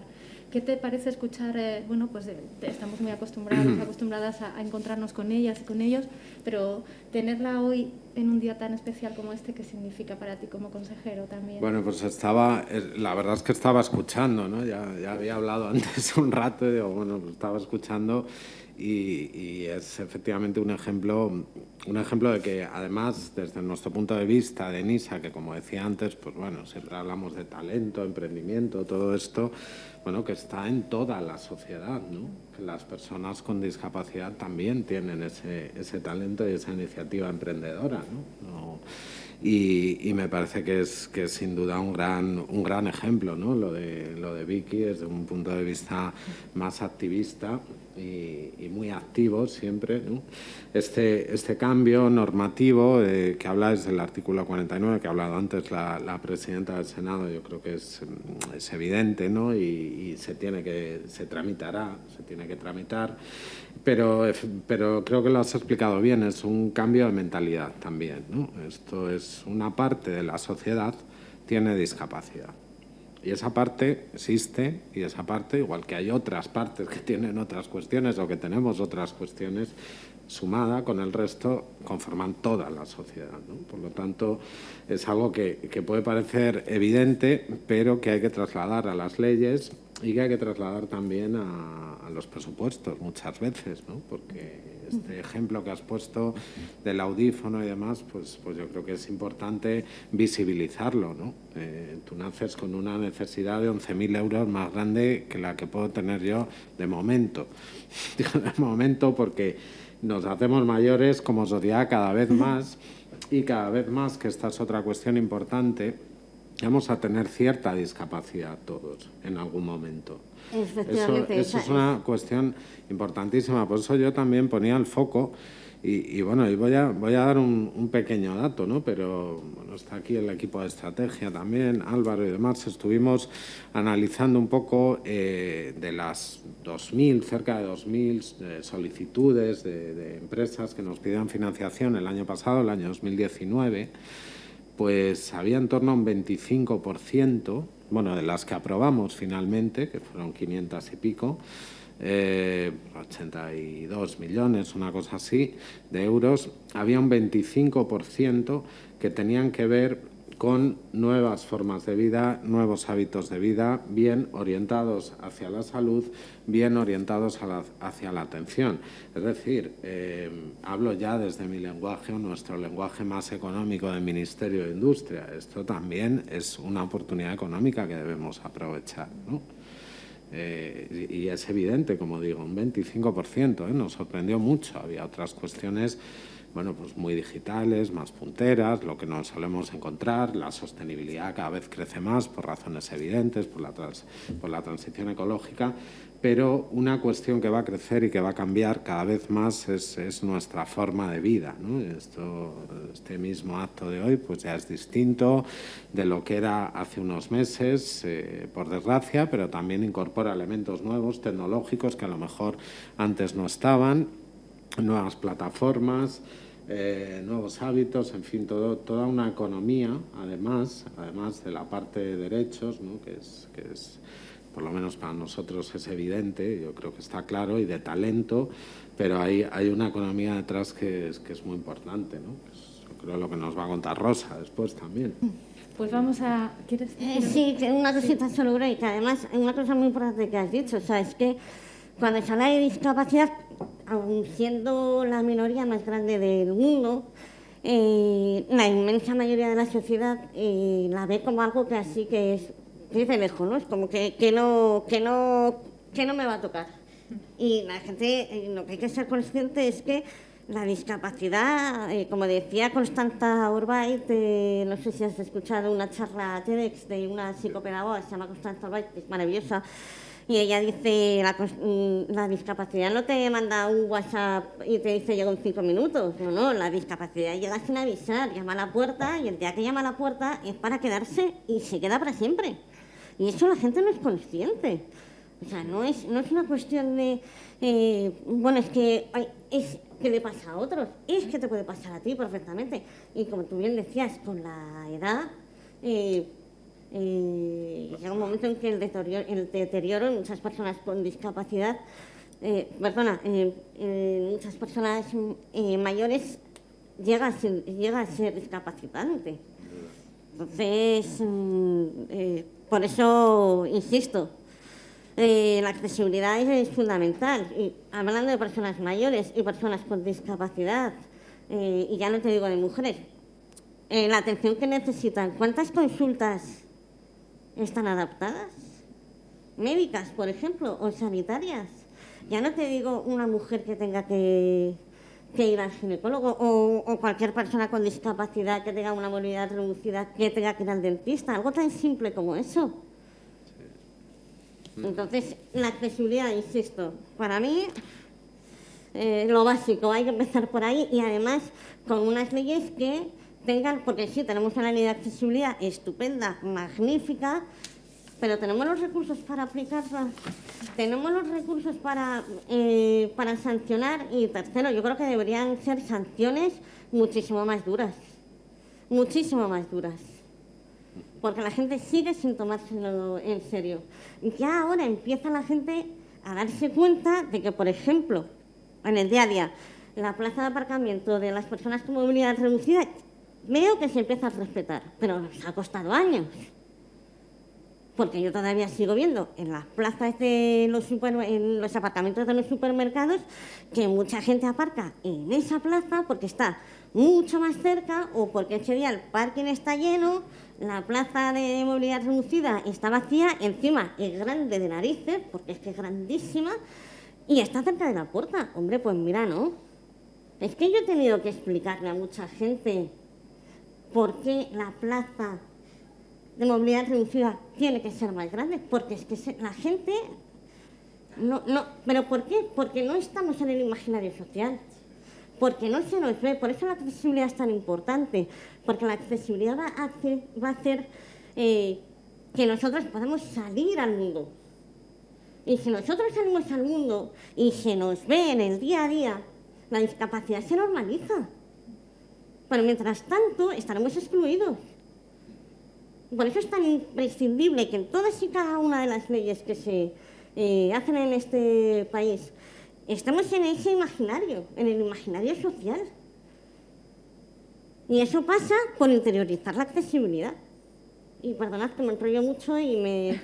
[SPEAKER 4] ¿Qué te parece escuchar? Estamos muy acostumbradas a encontrarnos con ellas y con ellos, pero tenerla hoy en un día tan especial como este, ¿qué significa para ti como consejero también?
[SPEAKER 1] Bueno, pues la verdad es que estaba escuchando, ¿no? Ya había hablado antes un rato y digo, bueno, pues estaba escuchando y es efectivamente un ejemplo de que además desde nuestro punto de vista de ENISA, que como decía antes, pues bueno, siempre hablamos de talento, emprendimiento, todo esto, bueno, que está en toda la sociedad, ¿no? Que las personas con discapacidad también tienen ese talento y esa iniciativa emprendedora, ¿no? Y me parece que es sin duda un gran ejemplo, ¿no? Lo de Vicky desde un punto de vista más activista y muy activo siempre, ¿no? Este cambio normativo que habla desde el artículo 49, que ha hablado antes la presidenta del Senado, yo creo que es evidente, ¿no? Y se tiene que tramitar, pero creo que lo has explicado bien, es un cambio de mentalidad también, ¿no? Esto es una parte de la sociedad tiene discapacidad. Y esa parte existe, y esa parte, igual que hay otras partes que tienen otras cuestiones o que tenemos otras cuestiones, sumada con el resto, conforman toda la sociedad, ¿no? Por lo tanto, es algo que puede parecer evidente, pero que hay que trasladar a las leyes y que hay que trasladar también a los presupuestos muchas veces, ¿no? Porque este ejemplo que has puesto del audífono y demás, pues yo creo que es importante visibilizarlo, ¿no? Tú naces con una necesidad de 11.000 euros más grande que la que puedo tener yo de momento. Digo de momento porque nos hacemos mayores como sociedad cada vez más y cada vez más, que esta es otra cuestión importante, vamos a tener cierta discapacidad todos en algún momento.
[SPEAKER 2] Efectivamente,
[SPEAKER 1] Eso es una cuestión importantísima. Por eso yo también ponía el foco y bueno, y voy a dar un pequeño dato, ¿no? Pero bueno, está aquí el equipo de estrategia también, Álvaro y demás. Estuvimos analizando un poco de las 2.000, cerca de 2.000 solicitudes de empresas que nos pidieron financiación el año pasado, el año 2019. Pues había en torno a un 25%, bueno, de las que aprobamos finalmente, que fueron 500 y pico, 82 millones, una cosa así, de euros, había un 25% que tenían que ver con nuevas formas de vida, nuevos hábitos de vida, bien orientados hacia la salud, bien orientados hacia la atención. Es decir, hablo ya desde mi lenguaje o nuestro lenguaje más económico del Ministerio de Industria. Esto también es una oportunidad económica que debemos aprovechar, ¿no? Y es evidente, como digo, un 25%, nos sorprendió mucho. Había otras cuestiones, bueno, pues muy digitales, más punteras, lo que nos solemos encontrar. La sostenibilidad cada vez crece más por razones evidentes, por la transición ecológica, pero una cuestión que va a crecer y que va a cambiar cada vez más es nuestra forma de vida, ¿no? Este mismo acto de hoy pues ya es distinto de lo que era hace unos meses, por desgracia, pero también incorpora elementos nuevos, tecnológicos, que a lo mejor antes no estaban, nuevas plataformas, nuevos hábitos, en fin, toda una economía, además de la parte de derechos, ¿no? que es por lo menos para nosotros es evidente, yo creo que está claro, y de talento, pero hay una economía detrás que es muy importante, ¿no? Pues yo creo lo que nos va a contar Rosa después también.
[SPEAKER 4] Pues vamos a... ¿Quieres decir?
[SPEAKER 2] Sí, que una cosita solo breve, que además una cosa muy importante que has dicho, o sea, es que cuando se habla de discapacidad, aun siendo la minoría más grande del mundo, la inmensa mayoría de la sociedad la ve como algo que así que es de lejos, ¿no? Es como que no me va a tocar. Y la gente, lo que hay que ser consciente es que la discapacidad, como decía Constanza Orbait, no sé si has escuchado una charla TEDx de una psicopedagoga que se llama Constanza Orbait, que es maravillosa, y ella dice, la discapacidad no te manda un WhatsApp y te dice llego en 5 minutos, no, la discapacidad llega sin avisar, llama a la puerta, y el día que llama a la puerta es para quedarse y se queda para siempre. Y eso la gente no es consciente. O sea, no es una cuestión de, bueno, es que le pasa a otros, es que te puede pasar a ti perfectamente. Y como tú bien decías, con la edad llega un momento en que el deterioro en muchas personas con discapacidad, muchas personas mayores llega a ser discapacitante. Entonces, por eso insisto, la accesibilidad es fundamental. Y hablando de personas mayores y personas con discapacidad, y ya no te digo de mujeres, la atención que necesitan, ¿cuántas consultas están adaptadas? Médicas, por ejemplo, o sanitarias. Ya no te digo una mujer que tenga que ir al ginecólogo o cualquier persona con discapacidad que tenga una movilidad reducida que tenga que ir al dentista, algo tan simple como eso. Entonces, la accesibilidad, insisto, para mí lo básico, hay que empezar por ahí y además con unas leyes que tengan, porque sí, tenemos una ley de accesibilidad estupenda, magnífica, pero tenemos los recursos para aplicarla, tenemos los recursos para sancionar y tercero, yo creo que deberían ser sanciones muchísimo más duras, muchísimo más duras. porque la gente sigue sin tomárselo en serio. Y ya ahora empieza la gente a darse cuenta de que, por ejemplo, en el día a día, la plaza de aparcamiento de las personas con movilidad reducida, veo que se empieza a respetar, pero nos ha costado años. Porque yo todavía sigo viendo en las plazas de en los apartamentos de los supermercados que mucha gente aparca en esa plaza porque está mucho más cerca o porque ese día el parking está lleno, la plaza de movilidad reducida está vacía, encima es grande de narices, porque es que es grandísima, y está cerca de la puerta. Hombre, pues mira, ¿no? Es que yo he tenido que explicarle a mucha gente por qué la plaza de movilidad reducida tiene que ser más grande, porque es que la gente ¿pero por qué? Porque no estamos en el imaginario social, porque no se nos ve, por eso la accesibilidad es tan importante, porque la accesibilidad va a hacer que nosotros podamos salir al mundo. Y si nosotros salimos al mundo y se nos ve en el día a día, la discapacidad se normaliza. Pero mientras tanto estaremos excluidos. Por eso es tan imprescindible que en todas y cada una de las leyes que se hacen en este país estemos en ese imaginario, en el imaginario social. Y eso pasa por interiorizar la accesibilidad. Y perdonad que me enrollo mucho y me...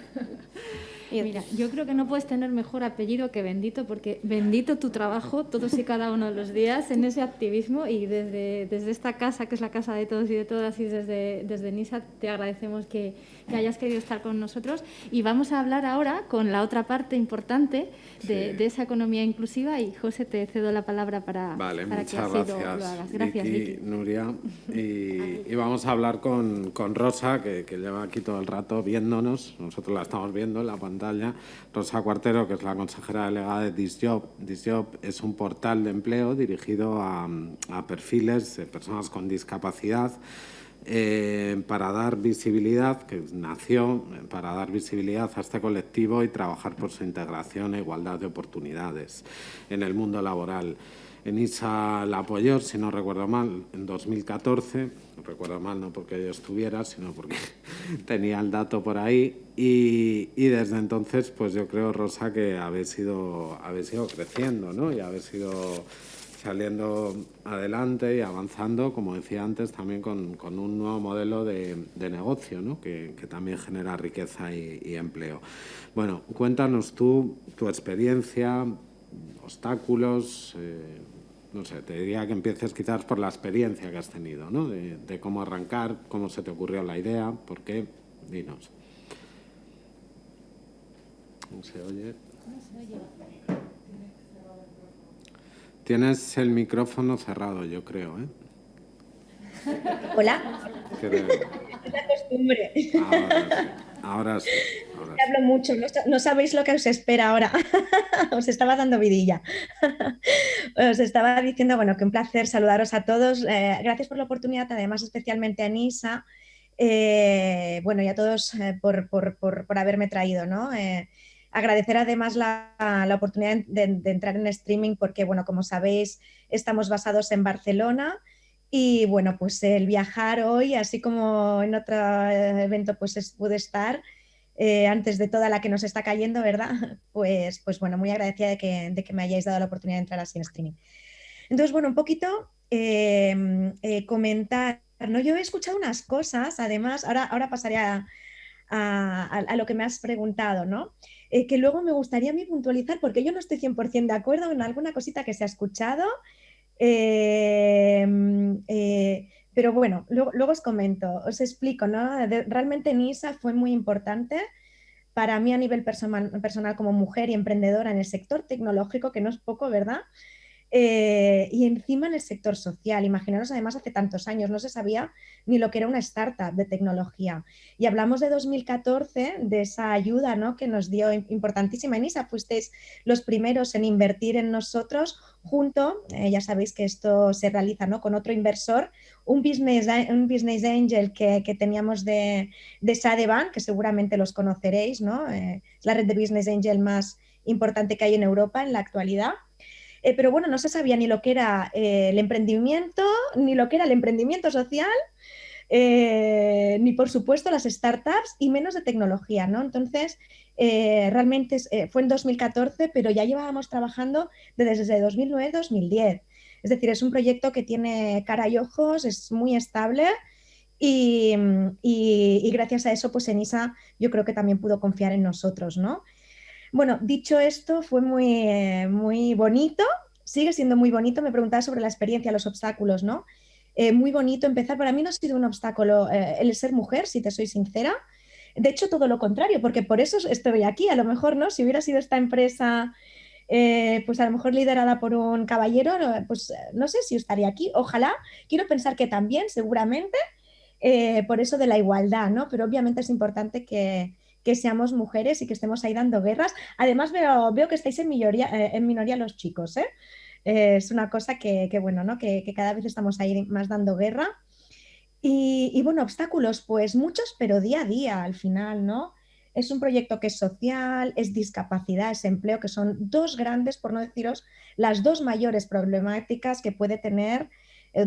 [SPEAKER 4] Mira, yo creo que no puedes tener mejor apellido que Bendito, porque bendito tu trabajo todos y cada uno de los días en ese activismo, y desde esta casa, que es la casa de todos y de todas, y desde NISA te agradecemos que hayas querido estar con nosotros. Y vamos a hablar ahora con la otra parte importante de esa economía inclusiva, y José, te cedo la palabra para que así lo hagas. Gracias, Vicky.
[SPEAKER 1] Nuria. Y vamos a hablar con Rosa, que lleva aquí todo el rato viéndonos. Nosotros la estamos viendo en la pantalla. Rosa Cuartero, que es la consejera delegada de Disjob. Disjob es un portal de empleo dirigido a perfiles de personas con discapacidad para dar visibilidad, que nació para dar visibilidad a este colectivo y trabajar por su integración e igualdad de oportunidades en el mundo laboral. ENISA la apoyó, si no recuerdo mal, en 2014. No recuerdo mal, no porque yo estuviera, sino porque tenía el dato por ahí. Y desde entonces, pues yo creo, Rosa, que habéis ido creciendo, ¿no? Y habéis ido saliendo adelante y avanzando, como decía antes, también con un nuevo modelo de negocio, ¿no? que también genera riqueza y empleo. Bueno, cuéntanos tú tu experiencia, obstáculos, no sé, te diría que empieces quizás por la experiencia que has tenido, ¿no? De cómo arrancar, cómo se te ocurrió la idea, por qué, dinos. ¿Cómo se oye?
[SPEAKER 4] No se oye.
[SPEAKER 1] Tienes el micrófono cerrado, yo creo, ¿eh?
[SPEAKER 5] Hola.
[SPEAKER 1] Creo.
[SPEAKER 5] Es la costumbre.
[SPEAKER 1] Ahora sí.
[SPEAKER 5] Hablo mucho, no sabéis lo que os espera ahora. Os estaba dando vidilla. Os estaba diciendo, bueno, que un placer saludaros a todos. Gracias por la oportunidad, además especialmente a Nisa, bueno, y a todos por haberme traído, ¿no? Agradecer además la oportunidad de entrar en streaming porque, bueno, como sabéis, estamos basados en Barcelona. Y bueno, pues el viajar hoy, así como en otro evento pues pude estar antes de toda la que nos está cayendo, ¿verdad? Pues bueno, muy agradecida de que me hayáis dado la oportunidad de entrar así en streaming. Entonces, bueno, un poquito comentar, ¿no? Yo he escuchado unas cosas, además, ahora pasaré a lo que me has preguntado, ¿no? Que luego me gustaría a mí puntualizar, porque yo no estoy 100% de acuerdo en alguna cosita que se ha escuchado. Pero bueno, luego os comento, os explico, ¿no? Realmente NISA fue muy importante para mí a nivel personal como mujer y emprendedora en el sector tecnológico, que no es poco, ¿verdad? Y encima en el sector social. Imaginaros, además, hace tantos años no se sabía ni lo que era una startup de tecnología. Y hablamos de 2014, de esa ayuda, ¿no? Que nos dio importantísima ENISA. Fuisteis los primeros en invertir en nosotros junto, ya sabéis que esto se realiza, ¿no? Con otro inversor, un business angel que teníamos de Sadeban, que seguramente los conoceréis, ¿no? Es la red de business angel más importante que hay en Europa en la actualidad. Pero bueno, no se sabía ni lo que era el emprendimiento, ni lo que era el emprendimiento social, ni por supuesto las startups y menos de tecnología, ¿no? Entonces, realmente fue en 2014, pero ya llevábamos trabajando desde 2009-2010. Es decir, es un proyecto que tiene cara y ojos, es muy estable y gracias a eso, pues Enisa yo creo que también pudo confiar en nosotros, ¿no? Bueno, dicho esto, fue muy bonito, sigue siendo muy bonito. Me preguntaba sobre la experiencia, los obstáculos, ¿no? Muy bonito empezar. Para mí no ha sido un obstáculo el ser mujer, si te soy sincera. De hecho, todo lo contrario, porque por eso estoy aquí. A lo mejor, ¿no? Si hubiera sido esta empresa, pues a lo mejor liderada por un caballero, pues no sé si estaría aquí. Ojalá, quiero pensar que también, seguramente, por eso de la igualdad, ¿no? Pero obviamente es importante que seamos mujeres y que estemos ahí dando guerras. Además, veo que estáis en minoría los chicos, ¿eh? Es una cosa que bueno, ¿no? Que cada vez estamos ahí más dando guerra. Bueno, obstáculos, pues muchos, pero día a día al final, ¿no? Es un proyecto que es social, es discapacidad, es empleo, que son dos grandes, por no deciros, las dos mayores problemáticas que puede tener,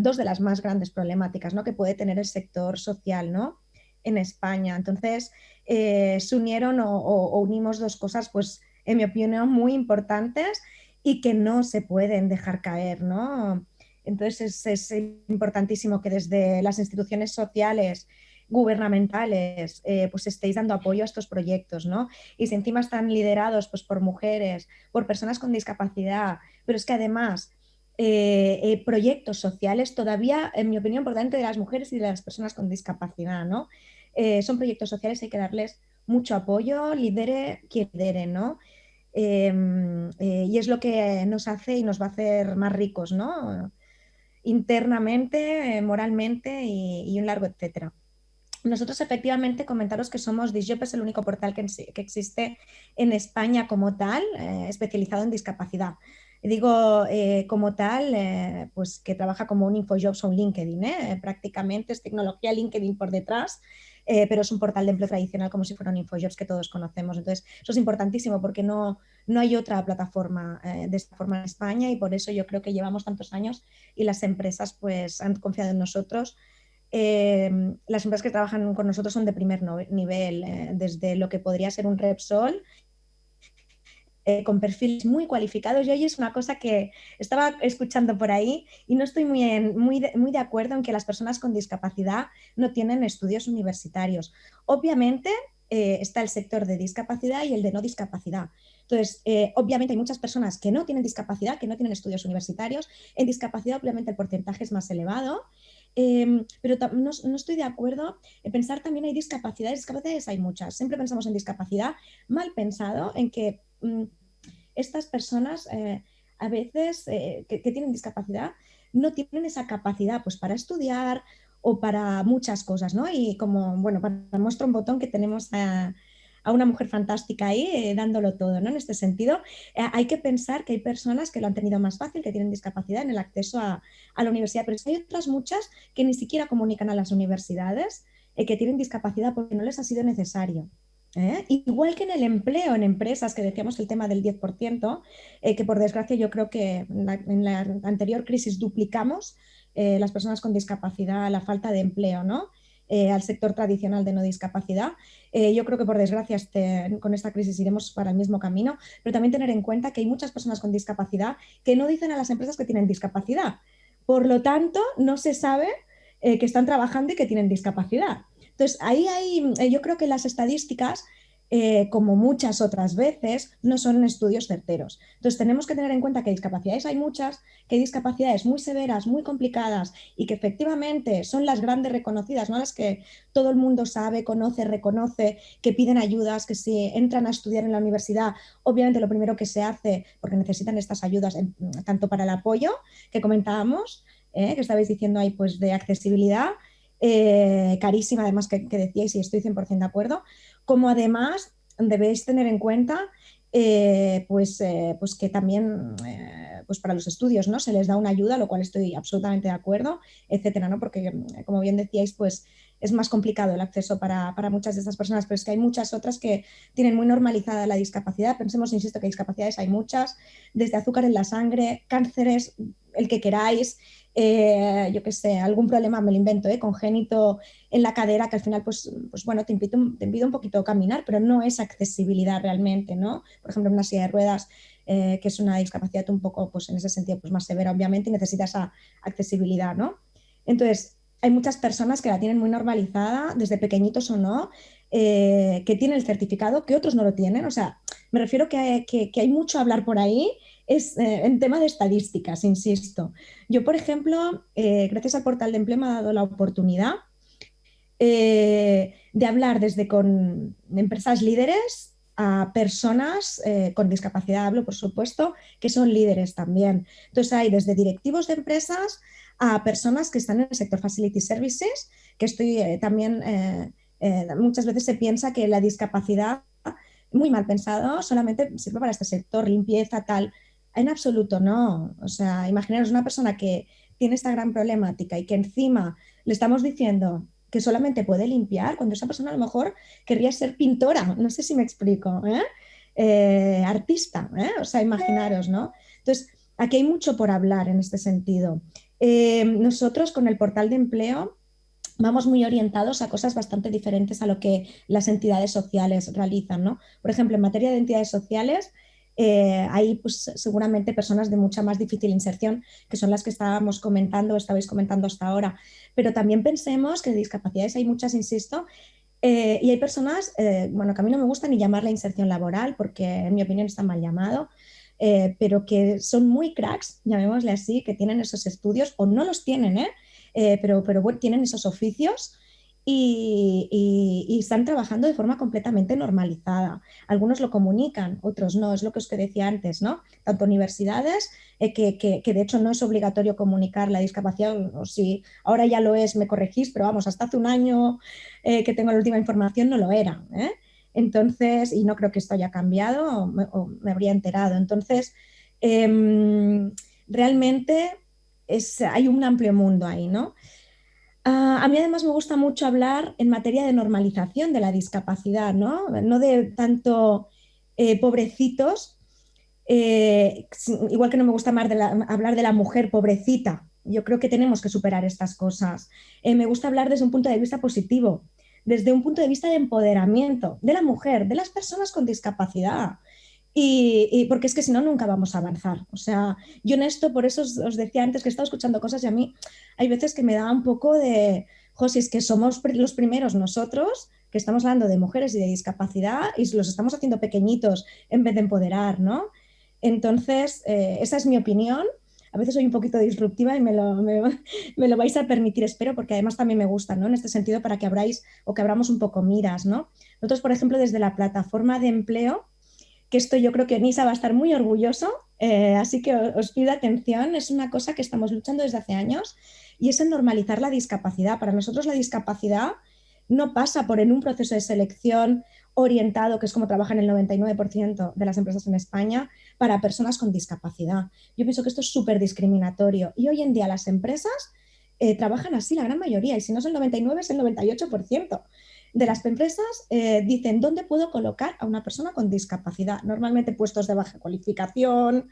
[SPEAKER 5] dos de las más grandes problemáticas, ¿no? Que puede tener el sector social, ¿no? En España. Entonces, se unieron o unimos dos cosas, pues, en mi opinión, muy importantes y que no se pueden dejar caer, ¿no? Entonces es importantísimo que desde las instituciones sociales, gubernamentales, pues estéis dando apoyo a estos proyectos, ¿no? Y si encima están liderados pues, por mujeres, por personas con discapacidad, pero es que además proyectos sociales todavía, en mi opinión, por delante de las mujeres y de las personas con discapacidad, ¿no? Son proyectos sociales, hay que darles mucho apoyo, lidere quien lidere, ¿no? Y es lo que nos hace y nos va a hacer más ricos, ¿no? Internamente, moralmente y un largo etcétera. Nosotros efectivamente comentaros que somos Disjob, es el único portal que existe en España como tal, especializado en discapacidad. Digo como tal, pues que trabaja como un InfoJobs o un LinkedIn, prácticamente es tecnología LinkedIn por detrás, pero es un portal de empleo tradicional como si fuera un InfoJobs que todos conocemos. Entonces, eso es importantísimo porque no hay otra plataforma de esta forma en España y por eso yo creo que llevamos tantos años y las empresas pues han confiado en nosotros. Las empresas que trabajan con nosotros son de primer nivel, desde lo que podría ser un Repsol, con perfiles muy cualificados. Y hoy es una cosa que estaba escuchando por ahí y no estoy muy de acuerdo en que las personas con discapacidad no tienen estudios universitarios. Obviamente está el sector de discapacidad y el de no discapacidad. Entonces, obviamente hay muchas personas que no tienen discapacidad, que no tienen estudios universitarios. En discapacidad, obviamente, el porcentaje es más elevado. Pero no estoy de acuerdo en pensar también hay discapacidades hay muchas. Siempre pensamos en discapacidad, mal pensado en que estas personas a veces que tienen discapacidad no tienen esa capacidad pues para estudiar o para muchas cosas, ¿no? Y como, bueno, para muestra un botón que tenemos a una mujer fantástica ahí dándolo todo, ¿no? En este sentido, hay que pensar que hay personas que lo han tenido más fácil, que tienen discapacidad en el acceso a la universidad, pero hay otras muchas que ni siquiera comunican a las universidades que tienen discapacidad porque no les ha sido necesario. Igual que en el empleo, en empresas, que decíamos el tema del 10%, que por desgracia yo creo que en la anterior crisis duplicamos las personas con discapacidad, la falta de empleo, ¿no? Al sector tradicional de no discapacidad. Yo creo que por desgracia con esta crisis iremos para el mismo camino, pero también tener en cuenta que hay muchas personas con discapacidad que no dicen a las empresas que tienen discapacidad. Por lo tanto, no se sabe que están trabajando y que tienen discapacidad. Entonces, ahí yo creo que las estadísticas, como muchas otras veces, no son estudios certeros. Entonces, tenemos que tener en cuenta que discapacidades hay muchas, que hay discapacidades muy severas, muy complicadas y que efectivamente son las grandes reconocidas, ¿no? Las que todo el mundo sabe, conoce, reconoce, que piden ayudas, que si entran a estudiar en la universidad, obviamente lo primero que se hace, porque necesitan estas ayudas tanto para el apoyo que comentábamos, que estabais diciendo ahí, pues de accesibilidad, carísima además que decíais y estoy 100% de acuerdo, como además debéis tener en cuenta pues que también pues para los estudios, ¿no? Se les da una ayuda, lo cual estoy absolutamente de acuerdo, etcétera, ¿no? Porque como bien decíais, pues es más complicado el acceso para muchas de estas personas, pero es que hay muchas otras que tienen muy normalizada la discapacidad. Pensemos, insisto, que discapacidades hay muchas, desde azúcar en la sangre, cánceres el que queráis, yo qué sé, algún problema, me lo invento, congénito en la cadera, que al final, pues bueno, te impide un poquito caminar, pero no es accesibilidad realmente, ¿no? Por ejemplo, en una silla de ruedas, que es una discapacidad un poco, pues en ese sentido, pues más severa, obviamente, y necesita esa accesibilidad, ¿no? Entonces, hay muchas personas que la tienen muy normalizada, desde pequeñitos o no, que tienen el certificado, que otros no lo tienen. O sea, me refiero que hay mucho a hablar por ahí, es en tema de estadísticas, insisto. Yo, por ejemplo, gracias al portal de empleo me ha dado la oportunidad de hablar desde con empresas líderes a personas con discapacidad, hablo por supuesto, que son líderes también. Entonces hay desde directivos de empresas a personas que están en el sector Facility Services, que estoy también, muchas veces se piensa que la discapacidad, muy mal pensado, solamente sirve para este sector, limpieza, tal. En absoluto no. O sea, imaginaros una persona que tiene esta gran problemática y que encima le estamos diciendo que solamente puede limpiar, cuando esa persona a lo mejor querría ser pintora, no sé si me explico, artista, o sea, imaginaros, ¿no? Entonces, aquí hay mucho por hablar en este sentido. Nosotros con el portal de empleo vamos muy orientados a cosas bastante diferentes a lo que las entidades sociales realizan, ¿no? Por ejemplo, en materia de entidades sociales, hay pues, seguramente personas de mucha más difícil inserción, que son las que estábamos comentando, estabais comentando hasta ahora. Pero también pensemos que de discapacidades hay muchas, insisto, y hay personas, bueno, que a mí no me gusta ni llamarla inserción laboral, porque en mi opinión está mal llamado, pero que son muy cracks, llamémosle así, que tienen esos estudios, o no los tienen, pero bueno, tienen esos oficios y están trabajando de forma completamente normalizada. Algunos lo comunican, otros no, es lo que os decía antes, ¿no? Tanto universidades, que de hecho no es obligatorio comunicar la discapacidad, o si ahora ya lo es, me corregís, pero vamos, hasta hace un año que tengo la última información no lo era, ¿eh? Entonces, y no creo que esto haya cambiado o me habría enterado. Entonces, realmente hay un amplio mundo ahí, ¿no? A mí además me gusta mucho hablar en materia de normalización de la discapacidad, ¿no? No de tanto pobrecitos, igual que no me gusta más hablar de la mujer pobrecita. Yo creo que tenemos que superar estas cosas. Me gusta hablar desde un punto de vista positivo, desde un punto de vista de empoderamiento de la mujer, de las personas con discapacidad. Y porque es que si no, nunca vamos a avanzar. O sea, yo en esto, por eso os decía antes que he estado escuchando cosas y a mí hay veces que me da un poco de, si es que somos los primeros nosotros, que estamos hablando de mujeres y de discapacidad y los estamos haciendo pequeñitos en vez de empoderar, ¿no? Entonces, esa es mi opinión. A veces soy un poquito disruptiva y me lo vais a permitir, espero, porque además también me gusta, ¿no? En este sentido, para que abráis o que abramos un poco miras, ¿no? Nosotros, por ejemplo, desde la plataforma de empleo, que esto yo creo que Nisa va a estar muy orgulloso, así que os pido atención, es una cosa que estamos luchando desde hace años y es en normalizar la discapacidad. Para nosotros la discapacidad no pasa por en un proceso de selección orientado, que es como trabajan el 99% de las empresas en España, para personas con discapacidad. Yo pienso que esto es súper discriminatorio y hoy en día las empresas trabajan así, la gran mayoría, y si no es el 99, es el 98% de las empresas dicen dónde puedo colocar a una persona con discapacidad. Normalmente puestos de baja cualificación,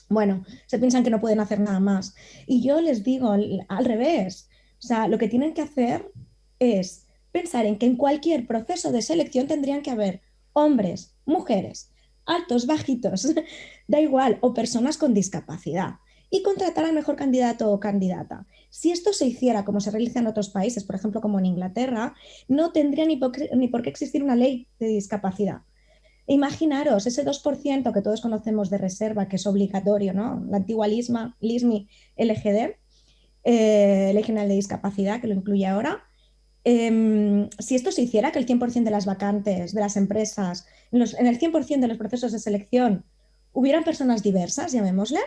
[SPEAKER 5] bueno, se piensan que no pueden hacer nada más. Y yo les digo al revés, o sea, lo que tienen que hacer es pensar en que en cualquier proceso de selección tendrían que haber hombres, mujeres, altos, bajitos, da igual, o personas con discapacidad y contratar al mejor candidato o candidata. Si esto se hiciera como se realiza en otros países, por ejemplo como en Inglaterra, no tendría ni por qué existir una ley de discapacidad. Imaginaros ese 2% que todos conocemos de reserva, que es obligatorio, ¿no? La antigua LISMI LGD, Ley General de Discapacidad, que lo incluye ahora. Si esto se hiciera, que el 100% de las vacantes de las empresas, en el 100% de los procesos de selección, hubieran personas diversas, llamémosle,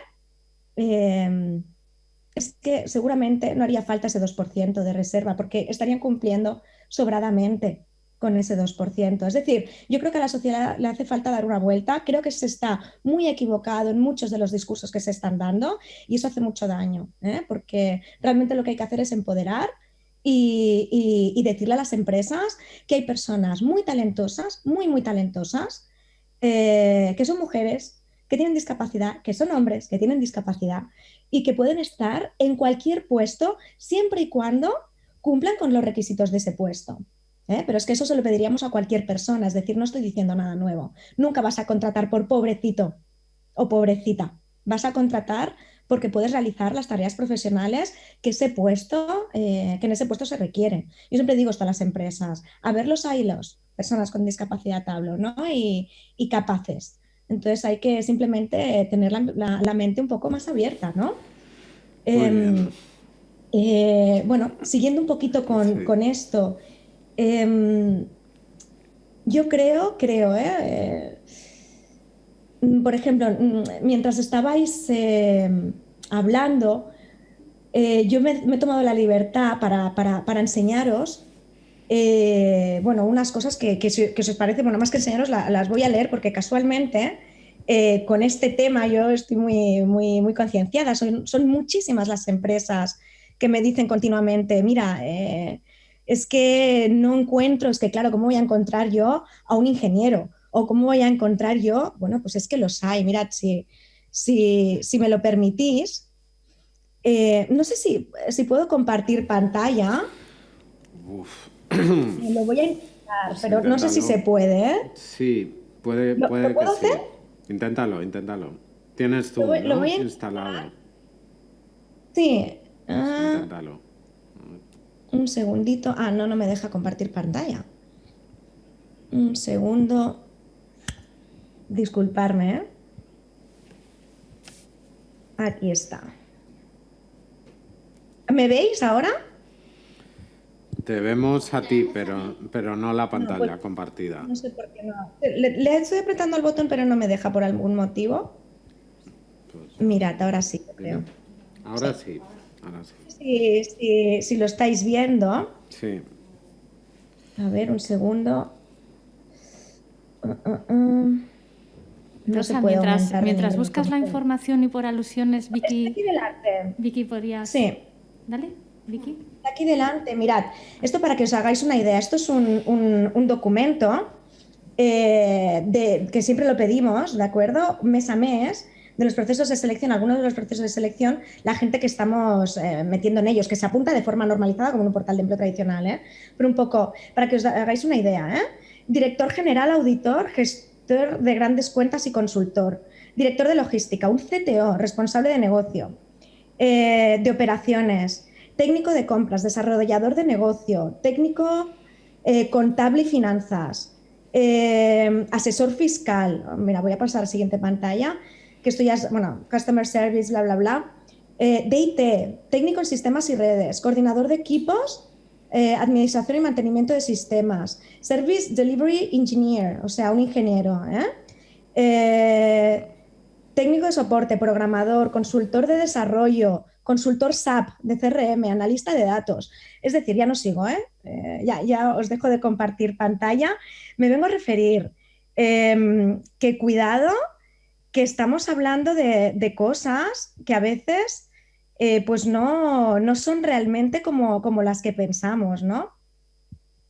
[SPEAKER 5] es que seguramente no haría falta ese 2% de reserva porque estarían cumpliendo sobradamente con ese 2%. Es decir, yo creo que a la sociedad le hace falta dar una vuelta. Creo que se está muy equivocado en muchos de los discursos que se están dando y eso hace mucho daño, porque realmente lo que hay que hacer es empoderar y decirle a las empresas que hay personas muy talentosas, muy talentosas, que son mujeres, que tienen discapacidad, que son hombres, que tienen discapacidad y que pueden estar en cualquier puesto siempre y cuando cumplan con los requisitos de ese puesto. Pero es que eso se lo pediríamos a cualquier persona, es decir, no estoy diciendo nada nuevo. Nunca vas a contratar por pobrecito o pobrecita. Vas a contratar porque puedes realizar las tareas profesionales que en ese puesto se requieren. Yo siempre digo esto a las empresas, a ver los hilos, personas con discapacidad hablo, ¿no? Y capaces. Entonces hay que simplemente tener la mente un poco más abierta, ¿no?
[SPEAKER 1] Muy bien.
[SPEAKER 5] Bueno, siguiendo un poquito
[SPEAKER 1] Sí.
[SPEAKER 5] con esto, yo creo, por ejemplo, mientras estabais hablando, yo me he tomado la libertad para enseñaros, bueno, unas cosas que os parece, bueno, más que enseñaros, las voy a leer porque casualmente con este tema yo estoy muy concienciada. Son muchísimas las empresas que me dicen continuamente, mira, es que no encuentro, es que claro, ¿cómo voy a encontrar yo a un ingeniero? ¿O cómo voy a encontrar yo? Bueno, pues es que los hay. Mirad, si me lo permitís, no sé si puedo compartir pantalla.
[SPEAKER 1] Uf.
[SPEAKER 5] Lo voy a intentar,
[SPEAKER 1] Pues
[SPEAKER 5] pero no sé si
[SPEAKER 1] inténtalo.
[SPEAKER 5] se puede, ¿eh?
[SPEAKER 1] Sí,
[SPEAKER 5] ¿Lo
[SPEAKER 1] puede que
[SPEAKER 5] puedo hacer?
[SPEAKER 1] sí. Inténtalo. Tienes
[SPEAKER 5] Lo
[SPEAKER 1] Zoom,
[SPEAKER 5] lo
[SPEAKER 1] ¿no?
[SPEAKER 5] voy a
[SPEAKER 1] Instalado.
[SPEAKER 5] intentar. Sí.
[SPEAKER 1] Pues inténtalo.
[SPEAKER 5] Un segundito. Ah, no me deja compartir pantalla. Un segundo. Disculparme, ¿eh? Aquí está. ¿Me veis ahora?
[SPEAKER 1] Te vemos a ti, pero no la
[SPEAKER 5] No, pues
[SPEAKER 1] pantalla compartida.
[SPEAKER 5] no sé por qué no. Le estoy apretando el botón, pero no me deja por algún motivo.
[SPEAKER 1] Pues
[SPEAKER 5] Mirad, ahora sí, creo.
[SPEAKER 1] dime. Ahora sí. Ahora sí.
[SPEAKER 5] Si lo estáis viendo.
[SPEAKER 1] Sí.
[SPEAKER 5] A ver, un segundo. No se
[SPEAKER 4] Rosa,
[SPEAKER 5] puede aumentar de
[SPEAKER 4] mientras
[SPEAKER 5] ninguna
[SPEAKER 4] buscas la
[SPEAKER 5] forma.
[SPEAKER 4] información y por alusiones,
[SPEAKER 5] Está aquí delante.
[SPEAKER 4] Vicky, podrías...
[SPEAKER 5] Sí,
[SPEAKER 4] Dale, Vicky.
[SPEAKER 5] está aquí delante. Mirad, esto para que os hagáis una idea. Esto es un documento que siempre lo pedimos, ¿de acuerdo? Mes a mes, de los procesos de selección, algunos de los procesos de selección, la gente que estamos metiendo en ellos, que se apunta de forma normalizada como en un portal de empleo tradicional, ¿eh? Pero un poco, para que os hagáis una idea, ¿eh? Director general, auditor, gestor de grandes cuentas y consultor. Director de logística, un CTO, responsable de negocio, de operaciones, técnico de compras, desarrollador de negocio, técnico contable y finanzas, asesor fiscal. Mira, voy a pasar a la siguiente pantalla, que esto ya es, bueno, customer service, bla, bla, bla. DIT, técnico en sistemas y redes, coordinador de equipos, administración y mantenimiento de sistemas, service delivery engineer, o sea, un ingeniero, técnico de soporte, programador, consultor de desarrollo, consultor SAP de CRM, analista de datos. Es decir, ya no sigo, ya os dejo de compartir pantalla. Me vengo a referir que cuidado, que estamos hablando de cosas que a veces pues no son realmente como las que pensamos, ¿no?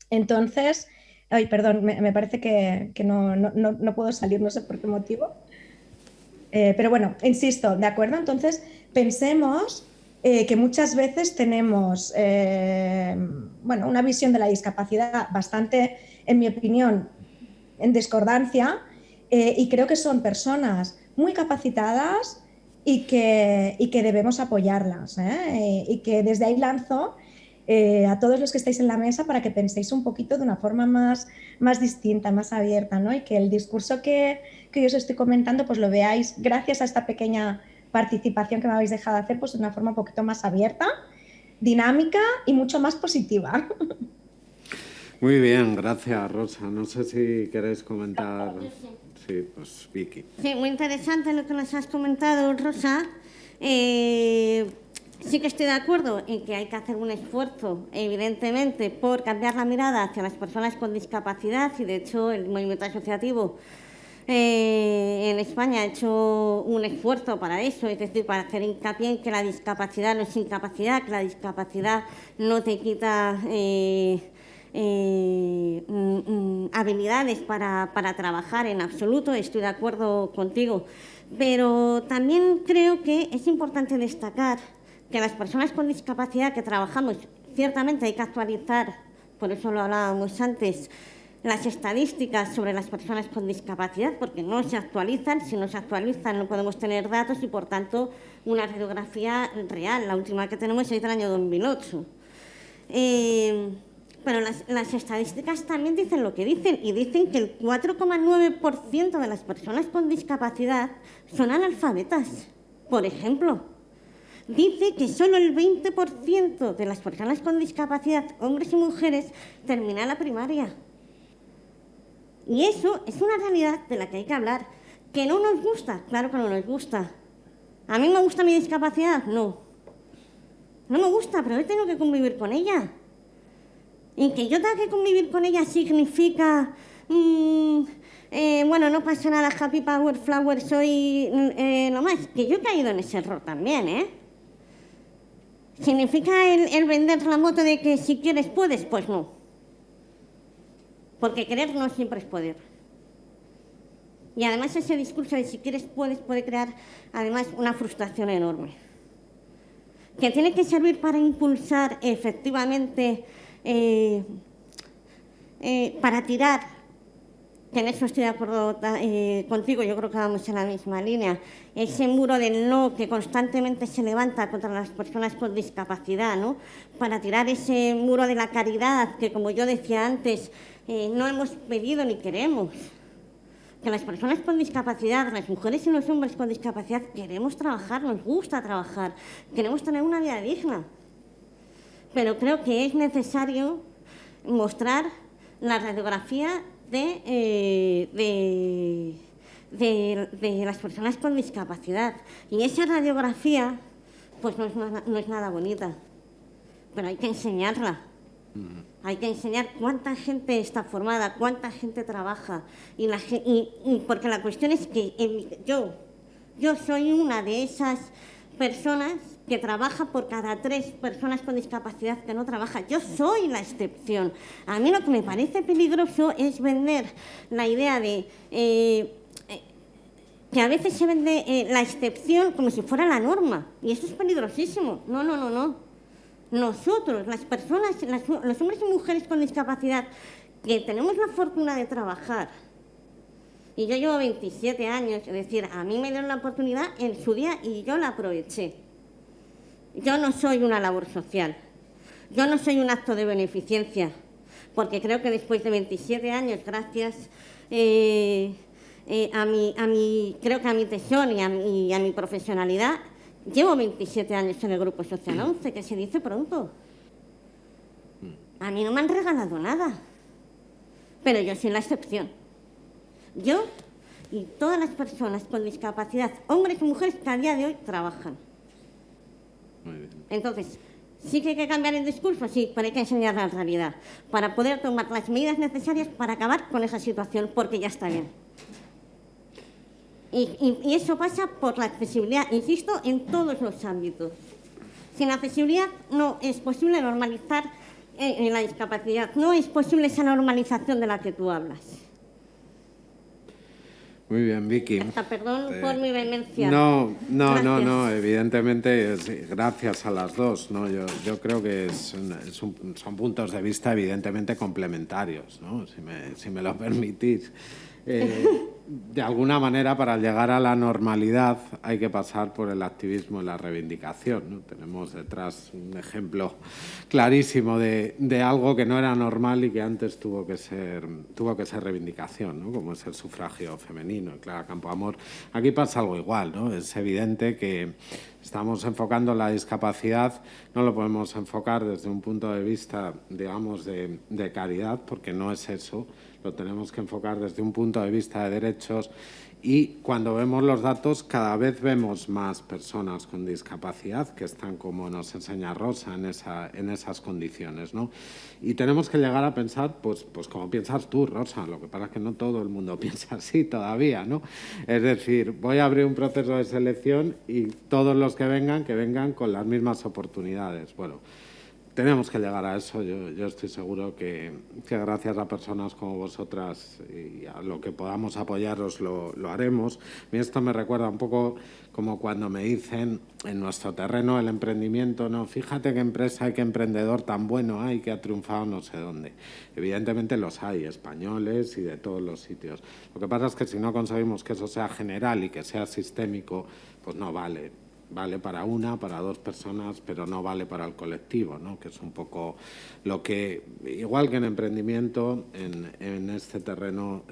[SPEAKER 5] Entonces, ay, perdón, me parece que no puedo salir, no sé por qué motivo. Pero bueno, insisto, ¿de acuerdo? Entonces, pensemos que muchas veces tenemos bueno, una visión de la discapacidad bastante, en mi opinión, en discordancia, y creo que son personas muy capacitadas y que debemos apoyarlas. Y que desde ahí lanzo a todos los que estáis en la mesa para que penséis un poquito de una forma más distinta, más abierta, ¿no? Y que el discurso que yo os estoy comentando pues lo veáis gracias a esta pequeña participación que me habéis dejado hacer pues de una forma un poquito más abierta, dinámica y mucho más positiva.
[SPEAKER 1] Muy bien, gracias, Rosa. No sé si queréis comentar. Sí, pues Vicky.
[SPEAKER 2] Sí, muy interesante lo que nos has comentado, Rosa. Sí que estoy de acuerdo en que hay que hacer un esfuerzo, evidentemente, por cambiar la mirada hacia las personas con discapacidad y, de hecho, el movimiento asociativo en España ha hecho un esfuerzo para eso, es decir, para hacer hincapié en que la discapacidad no es incapacidad, que la discapacidad no te quita habilidades para trabajar en absoluto. Estoy de acuerdo contigo. Pero también creo que es importante destacar que las personas con discapacidad que trabajamos, ciertamente hay que actualizar, por eso lo hablábamos antes, las estadísticas sobre las personas con discapacidad, porque no se actualizan. Si no se actualizan no podemos tener datos y, por tanto, una radiografía real. La última que tenemos es del año 2008. Pero las estadísticas también dicen lo que dicen, y dicen que el 4,9% de las personas con discapacidad son analfabetas, por ejemplo. Dice que solo el 20% de las personas con discapacidad, hombres y mujeres, terminan la primaria. Y eso es una realidad de la que hay que hablar. ¿Que no nos gusta? Claro que no nos gusta. ¿A mí me gusta mi discapacidad? No. No me gusta, pero he tenido que convivir con ella. Y que yo tenga que convivir con ella significa... bueno, no pasa nada, happy power, flower, soy lo más. Que yo he caído en ese error también, ¿eh? ¿Significa el vender la moto de que si quieres puedes? Pues no. Porque querer no siempre es poder. Y además ese discurso de si quieres puedes puede crear además una frustración enorme. Que tiene que servir para impulsar efectivamente, para tirar, que en eso estoy de acuerdo contigo, yo creo que vamos en la misma línea, ese muro del no que constantemente se levanta contra las personas con discapacidad, ¿no? Para tirar ese muro de la caridad que, como yo decía antes, no hemos pedido ni queremos. Que las personas con discapacidad, las mujeres y los hombres con discapacidad, queremos trabajar, nos gusta trabajar, queremos tener una vida digna. Pero creo que es necesario mostrar la radiografía de las personas con discapacidad. Y esa radiografía pues no es nada bonita, pero hay que enseñarla. Hay que enseñar cuánta gente está formada, cuánta gente trabaja. Porque la cuestión es que yo soy una de esas personas que trabaja por cada 3 personas con discapacidad que no trabaja. Yo soy la excepción. A mí lo que me parece peligroso es vender la idea de... que a veces se vende la excepción como si fuera la norma. Y eso es peligrosísimo. No. Nosotros, las personas, los hombres y mujeres con discapacidad, que tenemos la fortuna de trabajar, y yo llevo 27 años, es decir, a mí me dieron la oportunidad en su día y yo la aproveché. Yo no soy una labor social, yo no soy un acto de beneficencia, porque creo que después de 27 años, gracias creo que a mi tesón y a mi profesionalidad, llevo 27 años en el Grupo Social 11, que se dice pronto. A mí no me han regalado nada, pero yo soy la excepción. Yo y todas las personas con discapacidad, hombres y mujeres, que a día de hoy trabajan.
[SPEAKER 1] Muy bien.
[SPEAKER 2] Entonces, sí que hay que cambiar el discurso, sí, pero hay que enseñar la realidad para poder tomar las medidas necesarias para acabar con esa situación, porque ya está bien. Y eso pasa por la accesibilidad, insisto, en todos los ámbitos. Sin accesibilidad no es posible normalizar la discapacidad, no es posible esa normalización de la que tú hablas.
[SPEAKER 1] Muy bien, Vicky.
[SPEAKER 2] Perdón por mi vehemencia.
[SPEAKER 1] No, evidentemente, gracias a las dos, ¿no? Yo creo que son puntos de vista evidentemente complementarios, ¿no? Si me lo permitís. De alguna manera, para llegar a la normalidad hay que pasar por el activismo y la reivindicación, ¿no? Tenemos detrás un ejemplo clarísimo de algo que no era normal y que antes tuvo que ser reivindicación, ¿no? Como es el sufragio femenino. Clara Campoamor, aquí pasa algo igual, ¿no? Es evidente que estamos enfocando la discapacidad, no lo podemos enfocar desde un punto de vista, digamos, de caridad, porque no es eso. Lo tenemos que enfocar desde un punto de vista de derechos y cuando vemos los datos cada vez vemos más personas con discapacidad que están, como nos enseña Rosa, en esas condiciones, ¿no? Y tenemos que llegar a pensar, pues como piensas tú, Rosa, lo que pasa es que no todo el mundo piensa así todavía, ¿no? Es decir, voy a abrir un proceso de selección y todos los que vengan con las mismas oportunidades. Bueno, tenemos que llegar a eso. Yo estoy seguro que gracias a personas como vosotras y a lo que podamos apoyaros lo haremos. A mí esto me recuerda un poco como cuando me dicen en nuestro terreno el emprendimiento, no, fíjate qué empresa y qué emprendedor tan bueno hay que ha triunfado no sé dónde. Evidentemente los hay, españoles y de todos los sitios. Lo que pasa es que si no conseguimos que eso sea general y que sea sistémico, pues no vale. Vale para una, para dos personas, pero no vale para el colectivo, ¿no? Que es un poco lo que, igual que en emprendimiento, en este terreno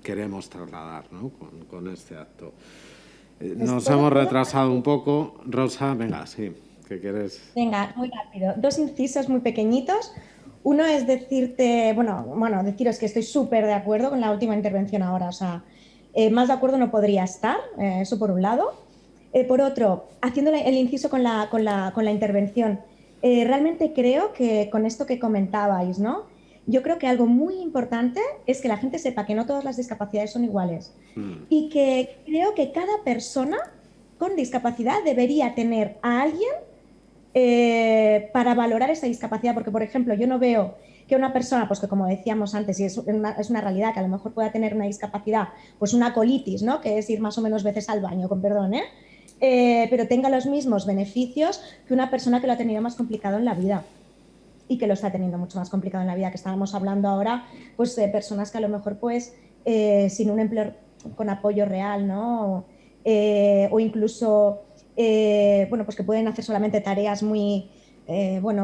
[SPEAKER 1] queremos trasladar, ¿no? Con este acto. Nos hemos retrasado un poco. Rosa, venga, sí, ¿qué quieres?
[SPEAKER 5] Venga, muy rápido. 2 incisos muy pequeñitos. Uno es decirte, deciros que estoy súper de acuerdo con la última intervención ahora. O sea, más de acuerdo no podría estar, eso por un lado. Por otro, haciendo el inciso con la intervención, realmente creo que con esto que comentabais, ¿no? Yo creo que algo muy importante es que la gente sepa que no todas las discapacidades son iguales y que creo que cada persona con discapacidad debería tener a alguien para valorar esa discapacidad, porque, por ejemplo, yo no veo que una persona, pues que como decíamos antes, y es una realidad que a lo mejor pueda tener una discapacidad, pues una colitis, ¿no? Que es ir más o menos veces al baño, con perdón, pero tenga los mismos beneficios que una persona que lo ha tenido más complicado en la vida y que lo está teniendo mucho más complicado en la vida, que estábamos hablando ahora, pues de personas que a lo mejor pues sin un empleo con apoyo real, ¿no? O incluso, pues que pueden hacer solamente tareas muy,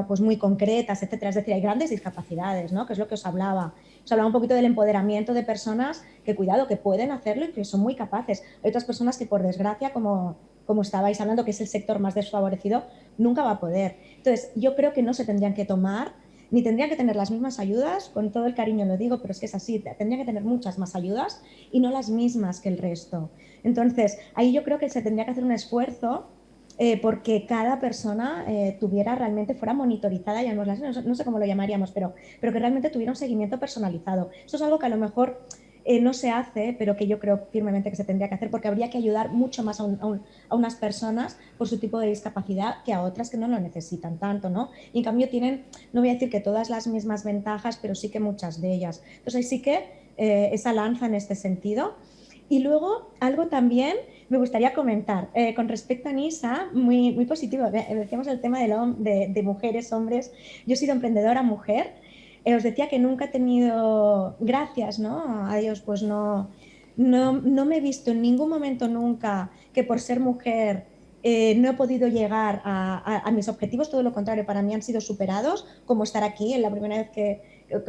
[SPEAKER 5] pues muy concretas, etcétera. Es decir, hay grandes discapacidades, ¿no? Que es lo que os hablaba. Os hablaba un poquito del empoderamiento de personas que, cuidado, que pueden hacerlo y que son muy capaces. Hay otras personas que, por desgracia, como estabais hablando, que es el sector más desfavorecido, nunca va a poder. Entonces, yo creo que no se tendrían que tomar, ni tendrían que tener las mismas ayudas, con todo el cariño lo digo, pero es que es así, tendrían que tener muchas más ayudas y no las mismas que el resto. Entonces, ahí yo creo que se tendría que hacer un esfuerzo porque cada persona fuera monitorizada, no sé cómo lo llamaríamos, pero que realmente tuviera un seguimiento personalizado. Esto es algo que a lo mejor no se hace, pero que yo creo firmemente que se tendría que hacer, porque habría que ayudar mucho más a unas personas por su tipo de discapacidad que a otras que no lo necesitan tanto, ¿no? Y en cambio tienen, no voy a decir que todas las mismas ventajas, pero sí que muchas de ellas. Entonces ahí sí que esa lanza en este sentido. Y luego algo también me gustaría comentar con respecto a NISA, muy, muy positivo. Decíamos el tema de mujeres, hombres. Yo he sido emprendedora mujer. Os decía que nunca he tenido, gracias, ¿no? A Dios, pues no me he visto en ningún momento nunca que por ser mujer no he podido llegar a mis objetivos, todo lo contrario, para mí han sido superados, como estar aquí, en la primera vez que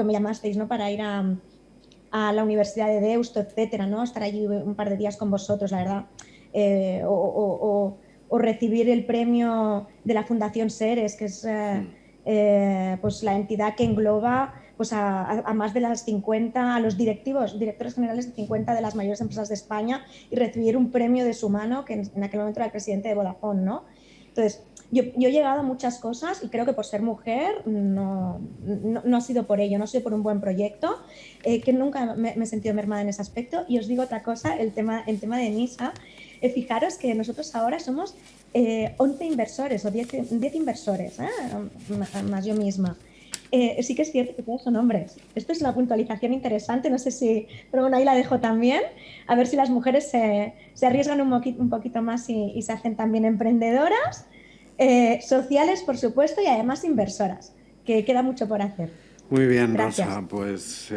[SPEAKER 5] me llamasteis, ¿no? Para ir a la Universidad de Deusto, etcétera, ¿no? Estar allí un par de días con vosotros, la verdad. O recibir el premio de la Fundación Seres, que es pues la entidad que engloba pues a más de las 50, a los directores generales de 50 de las mayores empresas de España, y recibir un premio de su mano, que en aquel momento era el presidente de Vodafone, ¿no? Entonces, yo he llegado a muchas cosas y creo que por ser mujer no ha sido por ello, no ha sido por un buen proyecto, que nunca me he sentido mermada en ese aspecto. Y os digo otra cosa, el tema de NISA, fijaros que nosotros ahora somos 11 inversores o 10 inversores, más yo misma. Sí que es cierto que todos son hombres. Esto es una puntualización interesante, no sé si, pero bueno, ahí la dejo también, a ver si las mujeres se arriesgan un poquito más y se hacen también emprendedoras, sociales, por supuesto, y además inversoras, que queda mucho por hacer.
[SPEAKER 1] Muy bien,
[SPEAKER 5] gracias.
[SPEAKER 1] Rosa, pues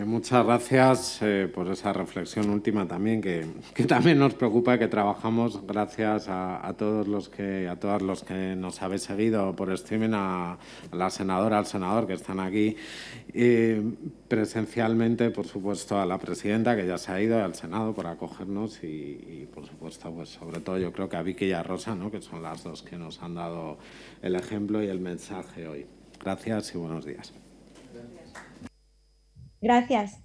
[SPEAKER 1] muchas gracias por esa reflexión última también, que también nos preocupa, que trabajamos gracias a todos los que nos habéis seguido por streaming, a la senadora, al senador que están aquí presencialmente, por supuesto a la presidenta que ya se ha ido, al Senado por acogernos y por supuesto, pues sobre todo yo creo que a Vicky y a Rosa, ¿no? Que son las dos que nos han dado el ejemplo y el mensaje hoy. Gracias y buenos días.
[SPEAKER 5] Gracias.